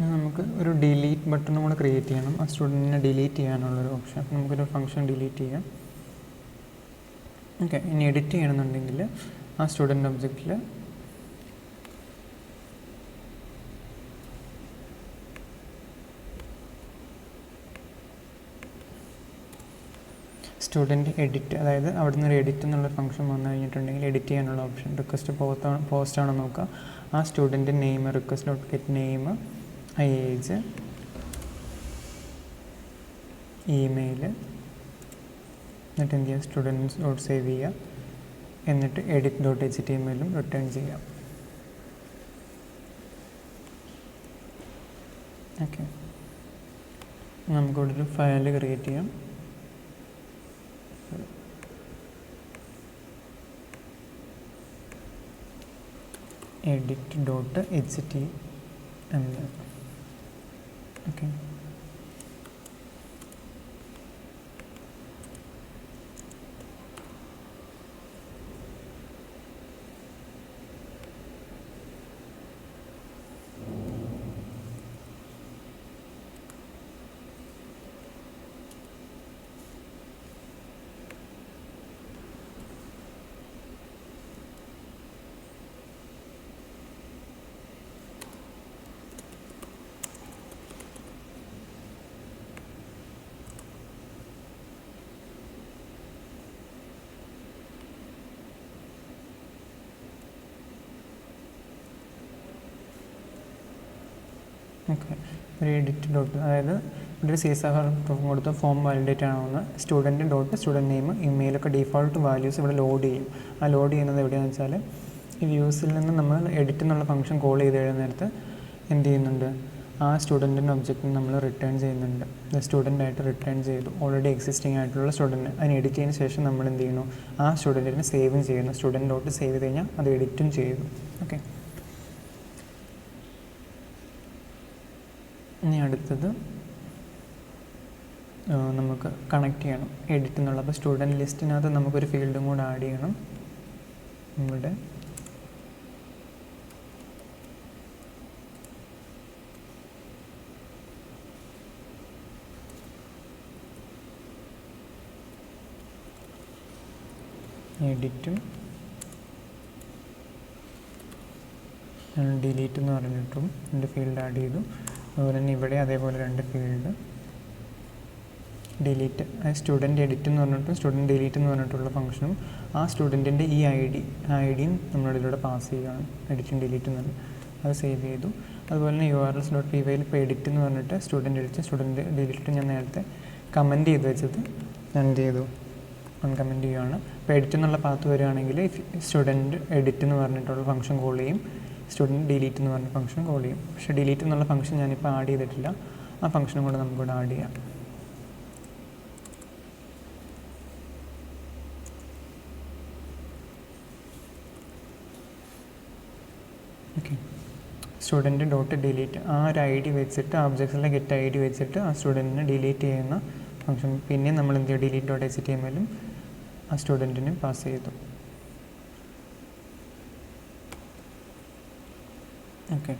നമുക്ക് ഒരു ഡിലീറ്റ് ബട്ടണും കൂടെ ക്രിയേറ്റ് ചെയ്യണം. ആ സ്റ്റുഡൻറ്റിനെ ഡിലീറ്റ് ചെയ്യാനുള്ളൊരു ഓപ്ഷൻ. അപ്പോൾ നമുക്കൊരു ഫംഗ്ഷൻ ഡിലീറ്റ് ചെയ്യാം. ഓക്കെ, ഇനി എഡിറ്റ് ചെയ്യണമെന്നുണ്ടെങ്കിൽ ആ സ്റ്റുഡൻറ്റ് ഒബ്ജക്റ്റിൽ സ്റ്റുഡൻറ്റ് എഡിറ്റ്, അതായത് അവിടെ നിന്ന് ഒരു എഡിറ്റ് എന്നുള്ള ഫംഗ്ഷൻ വന്നു കഴിഞ്ഞിട്ടുണ്ടെങ്കിൽ എഡിറ്റ് ചെയ്യാനുള്ള ഓപ്ഷൻ. റിക്വസ്റ്റ് പോസ്റ്റ് ആണോ നോക്കുക. ആ student name request dot get name, age, email, എന്നിട്ട് എന്ത് ചെയ്യുക, സ്റ്റുഡൻറ്റ്സ് ഡോട്ട് സേവ് ചെയ്യുക, എന്നിട്ട് എഡിറ്റ് ഡോട്ട് HTML റിട്ടേൺ ചെയ്യാം. ഓക്കെ, നമുക്കിവിടെ ഒരു ഫയൽ ക്രിയേറ്റ് ചെയ്യാം. edit.html. ഓക്കെ, ഓക്കെ, ഒരു എഡിറ്റ് ഡോട്ട്, അതായത് ഇവിടെ ഒരു CSR കൊടുത്ത് ഫോം വാലിഡേറ്റ് ആണെന്ന് സ്റ്റുഡൻറ്റ് ഡോട്ട് സ്റ്റുഡൻറ്റ് നെയിം ഇമെയിലൊക്കെ ഡീഫോൾട്ട് വാല്യൂസ് ഇവിടെ ലോഡ് ചെയ്യും. ആ ലോഡ് ചെയ്യുന്നത് എവിടെയാണെന്ന് വെച്ചാൽ ഈ വ്യൂസിൽ നിന്ന് നമ്മൾ എഡിറ്റ് എന്നുള്ള ഫംഗ്ഷൻ കോൾ ചെയ്ത് കഴിയുന്ന നേരത്ത് എന്ത് ചെയ്യുന്നുണ്ട്, ആ സ്റ്റുഡൻറ്റിൻ്റെ ഒബ്ജക്റ്റിന് നമ്മൾ റിട്ടേൺ ചെയ്യുന്നുണ്ട്. സ്റ്റുഡൻ്റായിട്ട് റിട്ടേൺ ചെയ്തു, ഓൾറെഡി എക്സിസ്റ്റിംഗ് ആയിട്ടുള്ള സ്റ്റുഡൻറ്റ്. അതിന് എഡിറ്റ് ചെയ്തതിന് ശേഷം നമ്മൾ എന്ത് ചെയ്യുന്നു, ആ സ്റ്റുഡൻറ്റിനെ സേവും ചെയ്യുന്നു. സ്റ്റുഡൻറ്റ് ഡോട്ട് സേവ് ചെയ്ത് കഴിഞ്ഞാൽ അത് എഡിറ്റും ചെയ്തു. ഓക്കെ, ഇനി അടുത്തത് നമുക്ക് കണക്ട് ചെയ്യണം എഡിറ്റ് എന്നുള്ള. അപ്പോൾ സ്റ്റുഡൻറ്റ് ലിസ്റ്റിനകത്ത് നമുക്കൊരു ഫീൽഡും കൂടെ ആഡ് ചെയ്യണം. ഇവിടെ എഡിറ്റും ഡിലീറ്റ് എന്ന് പറഞ്ഞിട്ടും 2 ഫീൽഡ് ആഡ് ചെയ്തു. അതുപോലെ തന്നെ ഇവിടെ അതേപോലെ 2 ഫീൽഡ് ഡിലീറ്റ്, സ്റ്റുഡൻറ്റ് എഡിറ്റ് എന്ന് പറഞ്ഞിട്ടും സ്റ്റുഡൻറ്റ് ഡിലീറ്റ് എന്ന് പറഞ്ഞിട്ടുള്ള ഫംഗ്ഷനും ആ സ്റ്റുഡൻറ്റിൻ്റെ ഈ ഐഡിയും നമ്മളിതിലൂടെ പാസ് ചെയ്യുകയാണ്. എഡിറ്റും ഡിലീറ്റ് എന്ന് പറഞ്ഞാൽ അത് സേവ് ചെയ്തു. അതുപോലെ തന്നെ urls.py ഇപ്പോൾ എഡിറ്റ് എന്ന് പറഞ്ഞിട്ട് സ്റ്റുഡൻറ്റ് എഡിറ്റ് സ്റ്റുഡൻറ്റ് ഡിലീറ്റ് ഞാൻ നേരത്തെ കമൻറ്റ് ചെയ്ത് വെച്ചത് ഞാൻ എന്ത് ചെയ്തു, അൺകമൻറ്റ് ചെയ്യുകയാണ്. ഇപ്പോൾ എഡിറ്റ് എന്നുള്ള പാത്ത് വരികയാണെങ്കിൽ സ്റ്റുഡൻറ്റ് എഡിറ്റ് എന്ന് പറഞ്ഞിട്ടുള്ള ഫംഗ്ഷൻ കോൾ ചെയ്യും, സ്റ്റുഡൻറ്റ് ഡിലീറ്റ് എന്ന് പറഞ്ഞ ഫംഗ്ഷൻ കോൾ ചെയ്യും. പക്ഷേ ഡിലീറ്റ് എന്നുള്ള ഫംഗ്ഷൻ ഞാനിപ്പോൾ ആഡ് ചെയ്തിട്ടില്ല. ആ ഫംഗ്ഷനും കൂടെ നമുക്കിവിടെ ആഡ് ചെയ്യാം. ഓക്കെ, സ്റ്റുഡൻറ്റ് ഡോട്ട് ഡിലീറ്റ് ആ ഒരു ഐ ഡി വെച്ചിട്ട് ഒബ്ജക്ട്സിലെ ഗെറ്റ് ഐ ഡി വെച്ചിട്ട് ആ സ്റ്റുഡൻറ്റിനെ ഡിലീറ്റ് ചെയ്യുന്ന ഫംഗ്ഷൻ. പിന്നെ നമ്മൾ എന്ത് ചെയ്യുക, ഡിലീറ്റ് ഡോട്ട് HTML ആ സ്റ്റുഡൻറ്റിന് പാസ് ചെയ്തു. ഓക്കെ,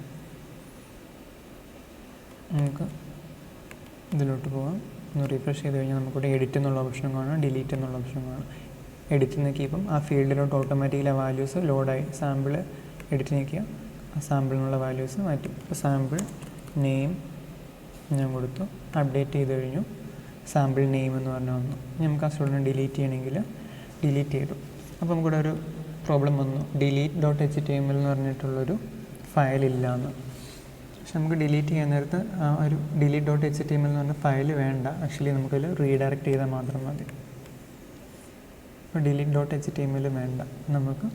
നമുക്ക് ഇതിലോട്ട് പോകാം. ഒന്ന് റീഫ്രഷ് ചെയ്ത് കഴിഞ്ഞാൽ നമുക്കിവിടെ എഡിറ്റ് എന്നുള്ള ഓപ്ഷൻ കാണാം, ഡിലീറ്റ് എന്നുള്ള ഓപ്ഷൻ കാണാം. എഡിറ്റ് നോക്കിയപ്പം ആ ഫീൽഡിലോട്ട് ഓട്ടോമാറ്റിക്കലി ആ വാല്യൂസ് ലോഡായി. സാമ്പിൾ എഡിറ്റ് നോക്കിയാൽ ആ സാമ്പിളിനുള്ള വാല്യൂസ് മാറ്റി. ഇപ്പോൾ സാമ്പിൾ നെയിം ഞാൻ കൊടുത്തു, അപ്ഡേറ്റ് ചെയ്ത് കഴിഞ്ഞു. സാമ്പിൾ നെയിം എന്ന് പറഞ്ഞ് വന്നു. നമുക്ക് ആ സ്റ്റുഡൻറ്റ് ഡിലീറ്റ് ചെയ്യണമെങ്കിൽ ഡിലീറ്റ് ചെയ്തു. അപ്പോൾ നമുക്കിവിടെ ഒരു പ്രോബ്ലം വന്നു, ഡിലീറ്റ് ഡോട്ട് HTML എന്ന് പറഞ്ഞിട്ടുള്ളൊരു ഫയലില്ല എന്ന്. പക്ഷെ നമുക്ക് ഡിലീറ്റ് ചെയ്യാൻ നേരത്ത് ആ ഒരു ഡിലീറ്റ് ഡോട്ട് HTML എന്ന് പറഞ്ഞ ഫയൽ വേണ്ട. ആക്ച്വലി നമുക്കതിൽ റീഡയറക്റ്റ് ചെയ്താൽ മാത്രം മതി. അപ്പോൾ ഡിലീറ്റ് ഡോട്ട് HTML വേണ്ട. നമുക്ക്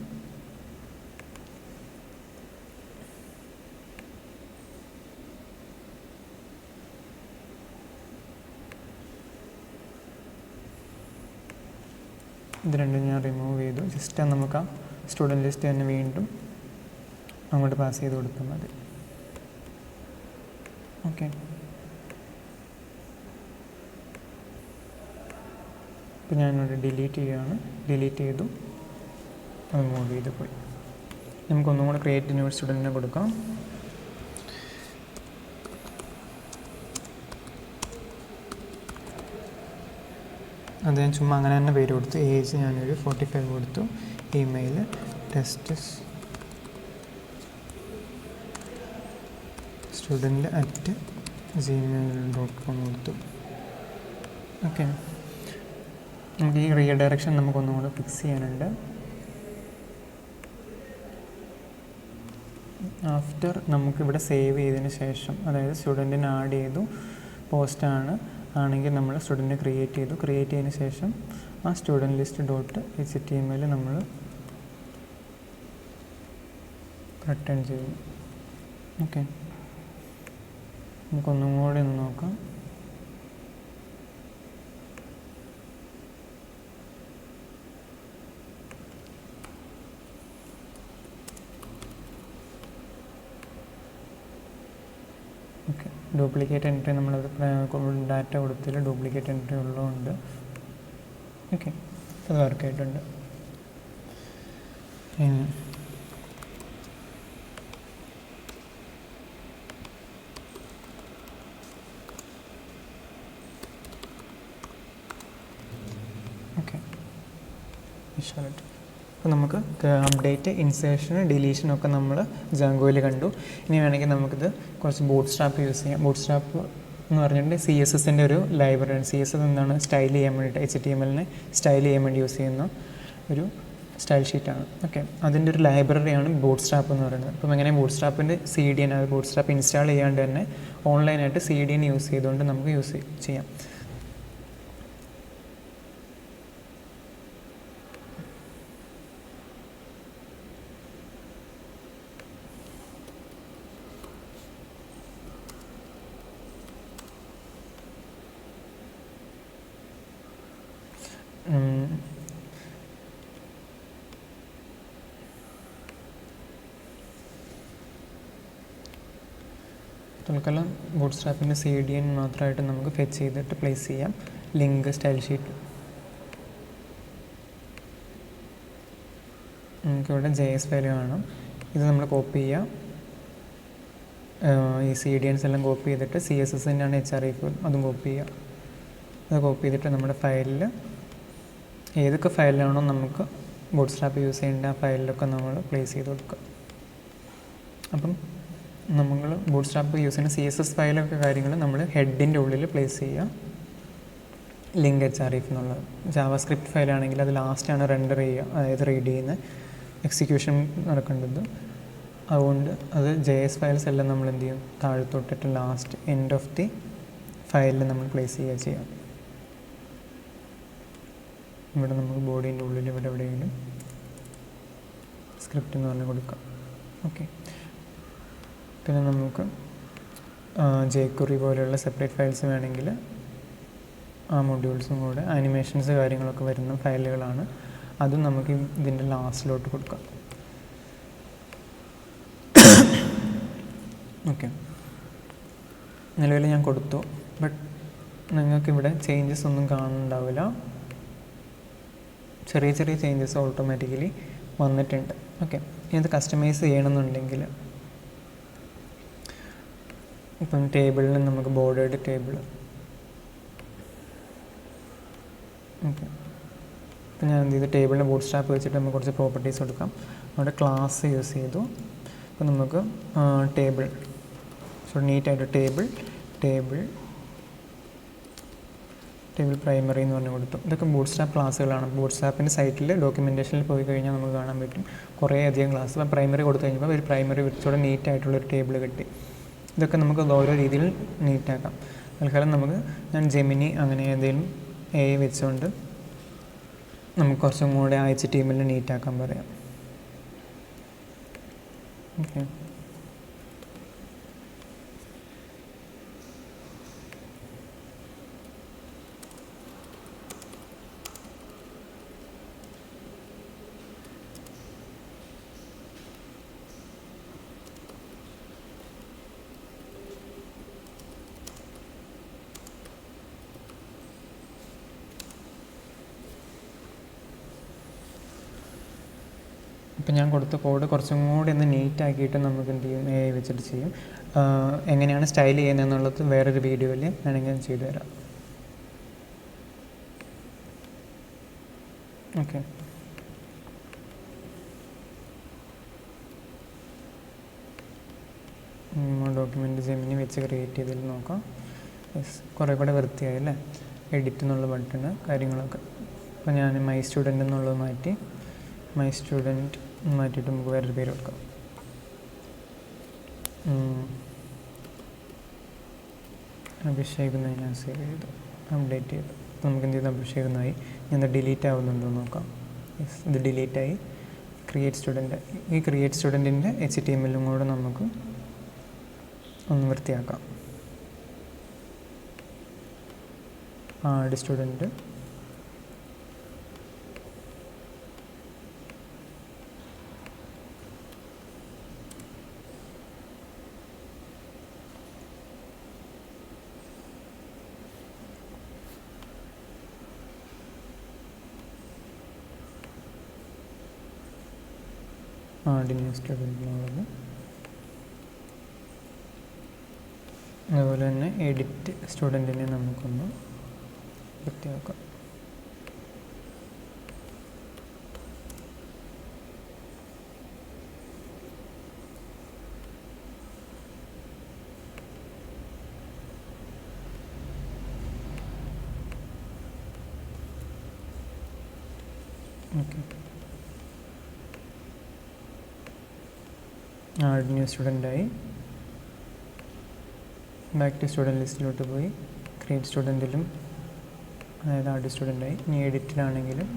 ഇത് രണ്ടും ഞാൻ റിമൂവ് ചെയ്തു. ജസ്റ്റ് നമുക്ക് ആ സ്റ്റുഡൻറ്റ് ലിസ്റ്റ് തന്നെ വീണ്ടും അങ്ങോട്ട് പാസ് ചെയ്ത് കൊടുത്താൽ മതി. ഓക്കെ, ഇപ്പോൾ ഞാനിവിടെ ഡിലീറ്റ് ചെയ്യുകയാണ്. ഡിലീറ്റ് ചെയ്തു, അത് മൂവ് ചെയ്ത് പോയി. നമുക്കൊന്നും കൂടെ ക്രിയേറ്റ് ന്യൂ സ്റ്റുഡൻറ്റിനെ കൊടുക്കാം. അത് ഞാൻ ചുമ്മാ അങ്ങനെ തന്നെ പേര് കൊടുത്തു. ഏജ് ഞാനൊരു 45 കൊടുത്തു. ഇമെയിൽ teststudent@gmail.com കൊടുത്തു. ഓക്കെ, നമുക്ക് ഈ റീഡയറക്ഷൻ നമുക്കൊന്നും കൂടെ ഫിക്സ് ചെയ്യാനുണ്ട്. ആഫ്റ്റർ നമുക്കിവിടെ സേവ് ചെയ്തതിന് ശേഷം, അതായത് സ്റ്റുഡൻറ്റിനെ ആഡ് ചെയ്തു, പോസ്റ്റാണ് ആണെങ്കിൽ നമ്മൾ സ്റ്റുഡൻറ്റ് ക്രിയേറ്റ് ചെയ്തതിന് ശേഷം ആ സ്റ്റുഡൻറ്റ് ലിസ്റ്റ് ഡോട്ട് HTML നമ്മൾ റിട്ടേൺ ചെയ്യും. ഓക്കെ, നമുക്കൊന്നും കൂടി ഒന്ന് നോക്കാം. ഓക്കെ, ഡ്യൂപ്ലിക്കേറ്റ് എൻട്രി നമ്മളത് ഡാറ്റ കൊടുത്തതിൽ ഡ്യൂപ്ലിക്കേറ്റ് എൻട്രി ഉള്ളതുകൊണ്ട് ഓക്കെ അത് വർക്കായിട്ടുണ്ട്. ഓക്കെ, അപ്പോൾ നമുക്ക് അപ്ഡേറ്റ്, ഇൻസേർഷൻ, ഡിലീഷനൊക്കെ നമ്മൾ ജാങ്കോയിൽ കണ്ടു. ഇനി വേണമെങ്കിൽ നമുക്കിത് കുറച്ച് ബൂട്ട് സ്ട്രാപ്പ് യൂസ് ചെയ്യാം. ബൂട്ട് സ്ട്രാപ്പ് എന്ന് പറഞ്ഞിട്ട് CSSൻ്റെ ഒരു ലൈബ്രറിയാണ്. CSS എന്താണ്, സ്റ്റൈൽ ചെയ്യാൻ വേണ്ടിയിട്ട് HTMLനെ സ്റ്റൈൽ ചെയ്യാൻ വേണ്ടി യൂസ് ചെയ്യുന്ന ഒരു സ്റ്റൈൽ ഷീറ്റാണ്. ഓക്കെ, അതിൻ്റെ ഒരു ലൈബ്രറിയാണ് ബൂട്ട് സ്ട്രാപ്പ് എന്ന് പറയുന്നത്. അപ്പം എങ്ങനെ ബൂട്ട് സ്ട്രാപ്പിൻ്റെ CDN, അത് ബൂട്ട് സ്ട്രാപ്പ് ഇൻസ്റ്റാൾ ചെയ്യാണ്ട് തന്നെ ഓൺലൈനായിട്ട് CDN യൂസ് ചെയ്തുകൊണ്ട് നമുക്ക് യൂസ് ചെയ്യാം. തൽക്കാലം ബൂട്ട് സ്ട്രാപ്പിൻ്റെ CDN മാത്രമായിട്ട് നമുക്ക് ഫെച്ച് ചെയ്തിട്ട് പ്ലേസ് ചെയ്യാം. ലിങ്ക് സ്റ്റൈൽ ഷീറ്റ് നമുക്കിവിടെ JS ഫയൽ കാണാം. ഇത് നമ്മൾ കോപ്പി ചെയ്യാം. ഈ CDNs എല്ലാം കോപ്പി ചെയ്തിട്ട് CSSൻ്റെ ആണ് HREF അതും കോപ്പി ചെയ്യുക. അത് കോപ്പി ചെയ്തിട്ട് നമ്മുടെ ഫയലിൽ ഏതൊക്കെ ഫയലിലാണോ നമുക്ക് ബൂട്ട് സ്ട്രാപ്പ് യൂസ് ചെയ്യേണ്ട ആ ഫയലിലൊക്കെ നമ്മൾ പ്ലേസ് ചെയ്ത് കൊടുക്കുക. അപ്പം നമ്മൾ ബൂട്ട് സ്ട്രാപ്പ് യൂസ് ചെയ്യുന്ന CSS ഫയലൊക്കെ കാര്യങ്ങൾ നമ്മൾ ഹെഡിൻ്റെ ഉള്ളിൽ പ്ലേസ് ചെയ്യുക. ലിങ്ക് HREF എന്നുള്ളത് ജാവാസ്ക്രിപ്റ്റ് ഫയലാണെങ്കിൽ അത് ലാസ്റ്റാണ് റെൻഡർ ചെയ്യുക, അതായത് റീഡ് ചെയ്യുന്ന എക്സിക്യൂഷൻ നടക്കേണ്ടത്. അതുകൊണ്ട് അത് JS ഫയൽസ് എല്ലാം നമ്മൾ എന്ത് ചെയ്യും, താഴത്തോട്ടിട്ട് ലാസ്റ്റ് എൻഡ് ഓഫ് ദി ഫയലിൽ നമ്മൾ പ്ലേസ് ചെയ്യാം. ഇവിടെ നമുക്ക് ബോഡീൻ്റെ ഉള്ളിൽ ഇവിടെ എവിടെയെങ്കിലും സ്ക്രിപ്റ്റ് എന്ന് പറഞ്ഞ് കൊടുക്കാം. ഓക്കെ, പിന്നെ നമുക്ക് jQuery പോലെയുള്ള സെപ്പറേറ്റ് ഫയൽസ് വേണമെങ്കിൽ ആ മൊഡ്യൂൾസും കൂടെ ആനിമേഷൻസ് കാര്യങ്ങളൊക്കെ വരുന്ന ഫയലുകളാണ്. അതും നമുക്ക് ഇതിൻ്റെ ലാസ്റ്റിലോട്ട് കൊടുക്കാം. ഓക്കെ, നിലവിൽ ഞാൻ കൊടുത്തു. ബട്ട് നിങ്ങൾക്കിവിടെ ചേഞ്ചസ് ഒന്നും കാണുന്നുണ്ടാവില്ല. ചെറിയ ചെറിയ ചേഞ്ചസ് ഓട്ടോമാറ്റിക്കലി വന്നിട്ടുണ്ട്. ഓക്കെ, ഇത് കസ്റ്റമൈസ് ചെയ്യണമെന്നുണ്ടെങ്കിൽ ഇപ്പം ടേബിളിൽ നമുക്ക് ബോർഡേഡ് ടേബിൾ. ഓക്കെ, ഇപ്പം ഞാൻ എന്ത് ചെയ്തു, ടേബിളിൻ്റെ ബൂട്ട് സ്ട്രാപ്പ് വെച്ചിട്ട് നമുക്ക് കുറച്ച് പ്രോപ്പർട്ടീസ് കൊടുക്കാം. അവിടെ ക്ലാസ് യൂസ് ചെയ്തു. അപ്പോൾ നമുക്ക് ടേബിൾ, സോ നീറ്റായിട്ട് ടേബിൾ പ്രൈമറി എന്ന് പറഞ്ഞ് കൊടുത്തു. ഇതൊക്കെ ബൂട്ട് സ്ട്രാപ്പ് ക്ലാസ്സുകളാണ്. ബൂട്ട് സ്ട്രാപ്പിൻ്റെ സൈറ്റിൽ ഡോക്യുമെൻറ്റേഷനിൽ പോയി കഴിഞ്ഞാൽ നമുക്ക് കാണാൻ പറ്റും കുറേ അധികം ക്ലാസ്. അപ്പം പ്രൈമറി കൊടുത്തു കഴിഞ്ഞപ്പോൾ ഒരു പ്രൈമറി കുറച്ചുകൂടെ നീറ്റായിട്ടുള്ളൊരു ടേബിൾ കിട്ടി. ഇതൊക്കെ നമുക്ക് ഓരോ രീതിയിൽ നീറ്റാക്കാം. തൽക്കാലം ഞാൻ ജെമിനി അങ്ങനെ ഏതെങ്കിലും വെച്ചുകൊണ്ട് നമുക്ക് കുറച്ചും കൂടെ HTML നീറ്റാക്കാൻ പറയാം. ഓക്കെ, ഇപ്പം ഞാൻ കൊടുത്ത കോഡ് കുറച്ചും കൂടി ഒന്ന് നീറ്റാക്കിയിട്ട് നമുക്ക് എന്ത് ചെയ്യും, വെച്ചിട്ട് ചെയ്യും. എങ്ങനെയാണ് സ്റ്റൈൽ ചെയ്യുന്നതെന്നുള്ളത് വേറൊരു വീഡിയോയിൽ വേണമെങ്കിൽ ചെയ്തു തരാം. ഓക്കെ, ഡോക്യുമെൻ്റ് ജെമിനി വെച്ച് ക്രിയേറ്റ് ചെയ്തതിൽ നോക്കാം. കുറേ കൂടെ വൃത്തിയായി അല്ലേ. എഡിറ്റ് എന്നുള്ള ബട്ടണ് കാര്യങ്ങളൊക്കെ. അപ്പോൾ ഞാൻ മൈ സ്റ്റുഡൻ്റ് എന്നുള്ളത് മാറ്റിയിട്ട് നമുക്ക് വേറൊരു പേര് കൊടുക്കാം. അഭിഷേക് എന്ന് ഞാൻ സേവ് ചെയ്തു, അപ്ഡേറ്റ് ചെയ്തു. നമുക്ക് എന്ത് ചെയ്തു, അഭിഷേക് എന്നായി. ഞാൻ ഡിലീറ്റ് ആവുന്നുണ്ടോ നോക്കാം. ഇത് ഡിലീറ്റായി. ക്രിയേറ്റ് സ്റ്റുഡൻറ്റ്, ഈ ക്രിയേറ്റ് സ്റ്റുഡൻറ്റിൻ്റെ HTML കൂടെ നമുക്ക് ഒന്ന് വൃത്തിയാക്കാം. ആഡ് സ്റ്റുഡൻറ്റ്, ന്യൂ സ്റ്റുഡൻറ്റിനുള്ളത്. അതുപോലെ തന്നെ എഡിറ്റ് സ്റ്റുഡൻറ്റിനെ നമുക്കൊന്ന് വൃത്തിയാക്കാം. ഓക്കെ, ആഡ് ന്യൂ സ്റ്റുഡൻ്റായി. ബാക്ക് ടു സ്റ്റുഡൻറ്റ് ലിസ്റ്റിലോട്ട് പോയി ക്രിയേറ്റ് സ്റ്റുഡൻറ്റിലും, അതായത് ആഡ് സ്റ്റുഡൻ്റായി. ഇനി എഡിറ്റിലാണെങ്കിലും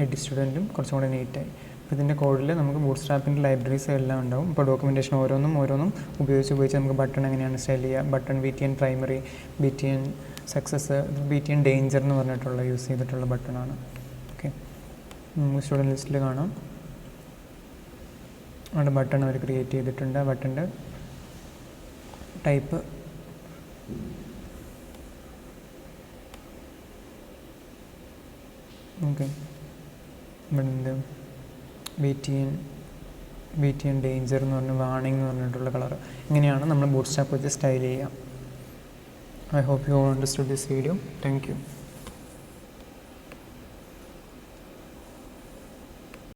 എഡിറ്റ് സ്റ്റുഡൻറ്റും കുറച്ചും കൂടെ നീറ്റായി. അപ്പോൾ ഇതിൻ്റെ കോഡിൽ നമുക്ക് ബൂട്ട് സ്ട്രാപ്പിൻ്റെ ലൈബ്രറീസ് എല്ലാം ഉണ്ടാവും. ഇപ്പോൾ ഡോക്യുമെൻറ്റേഷൻ ഓരോന്നും ഉപയോഗിച്ച് നമുക്ക് ബട്ടൺ എങ്ങനെയാണ് സ്റ്റൈൽ ചെയ്യുക, button BTN primary, BTN success, BTN danger എന്ന് പറഞ്ഞിട്ടുള്ള യൂസ് ചെയ്തിട്ടുള്ള ബട്ടണാണ്. ഓക്കെ, നമുക്ക് സ്റ്റുഡൻറ്റ് ലിസ്റ്റിൽ കാണാം. അവിടെ ബട്ടൺ അവർ ക്രിയേറ്റ് ചെയ്തിട്ടുണ്ട്. ആ ബട്ടൻ്റെ ടൈപ്പ് ഓക്കെ, ഇവിടെ എന്ത് BTN ഡേഞ്ചർ എന്ന് പറഞ്ഞ വാർണിംഗ് എന്ന് പറഞ്ഞിട്ടുള്ള കളർ. ഇങ്ങനെയാണ് നമ്മൾ ബൂട്ട് സ്ട്രാപ്പ് വെച്ച് സ്റ്റൈൽ ചെയ്യുക. I hope you understood this video. Thank you.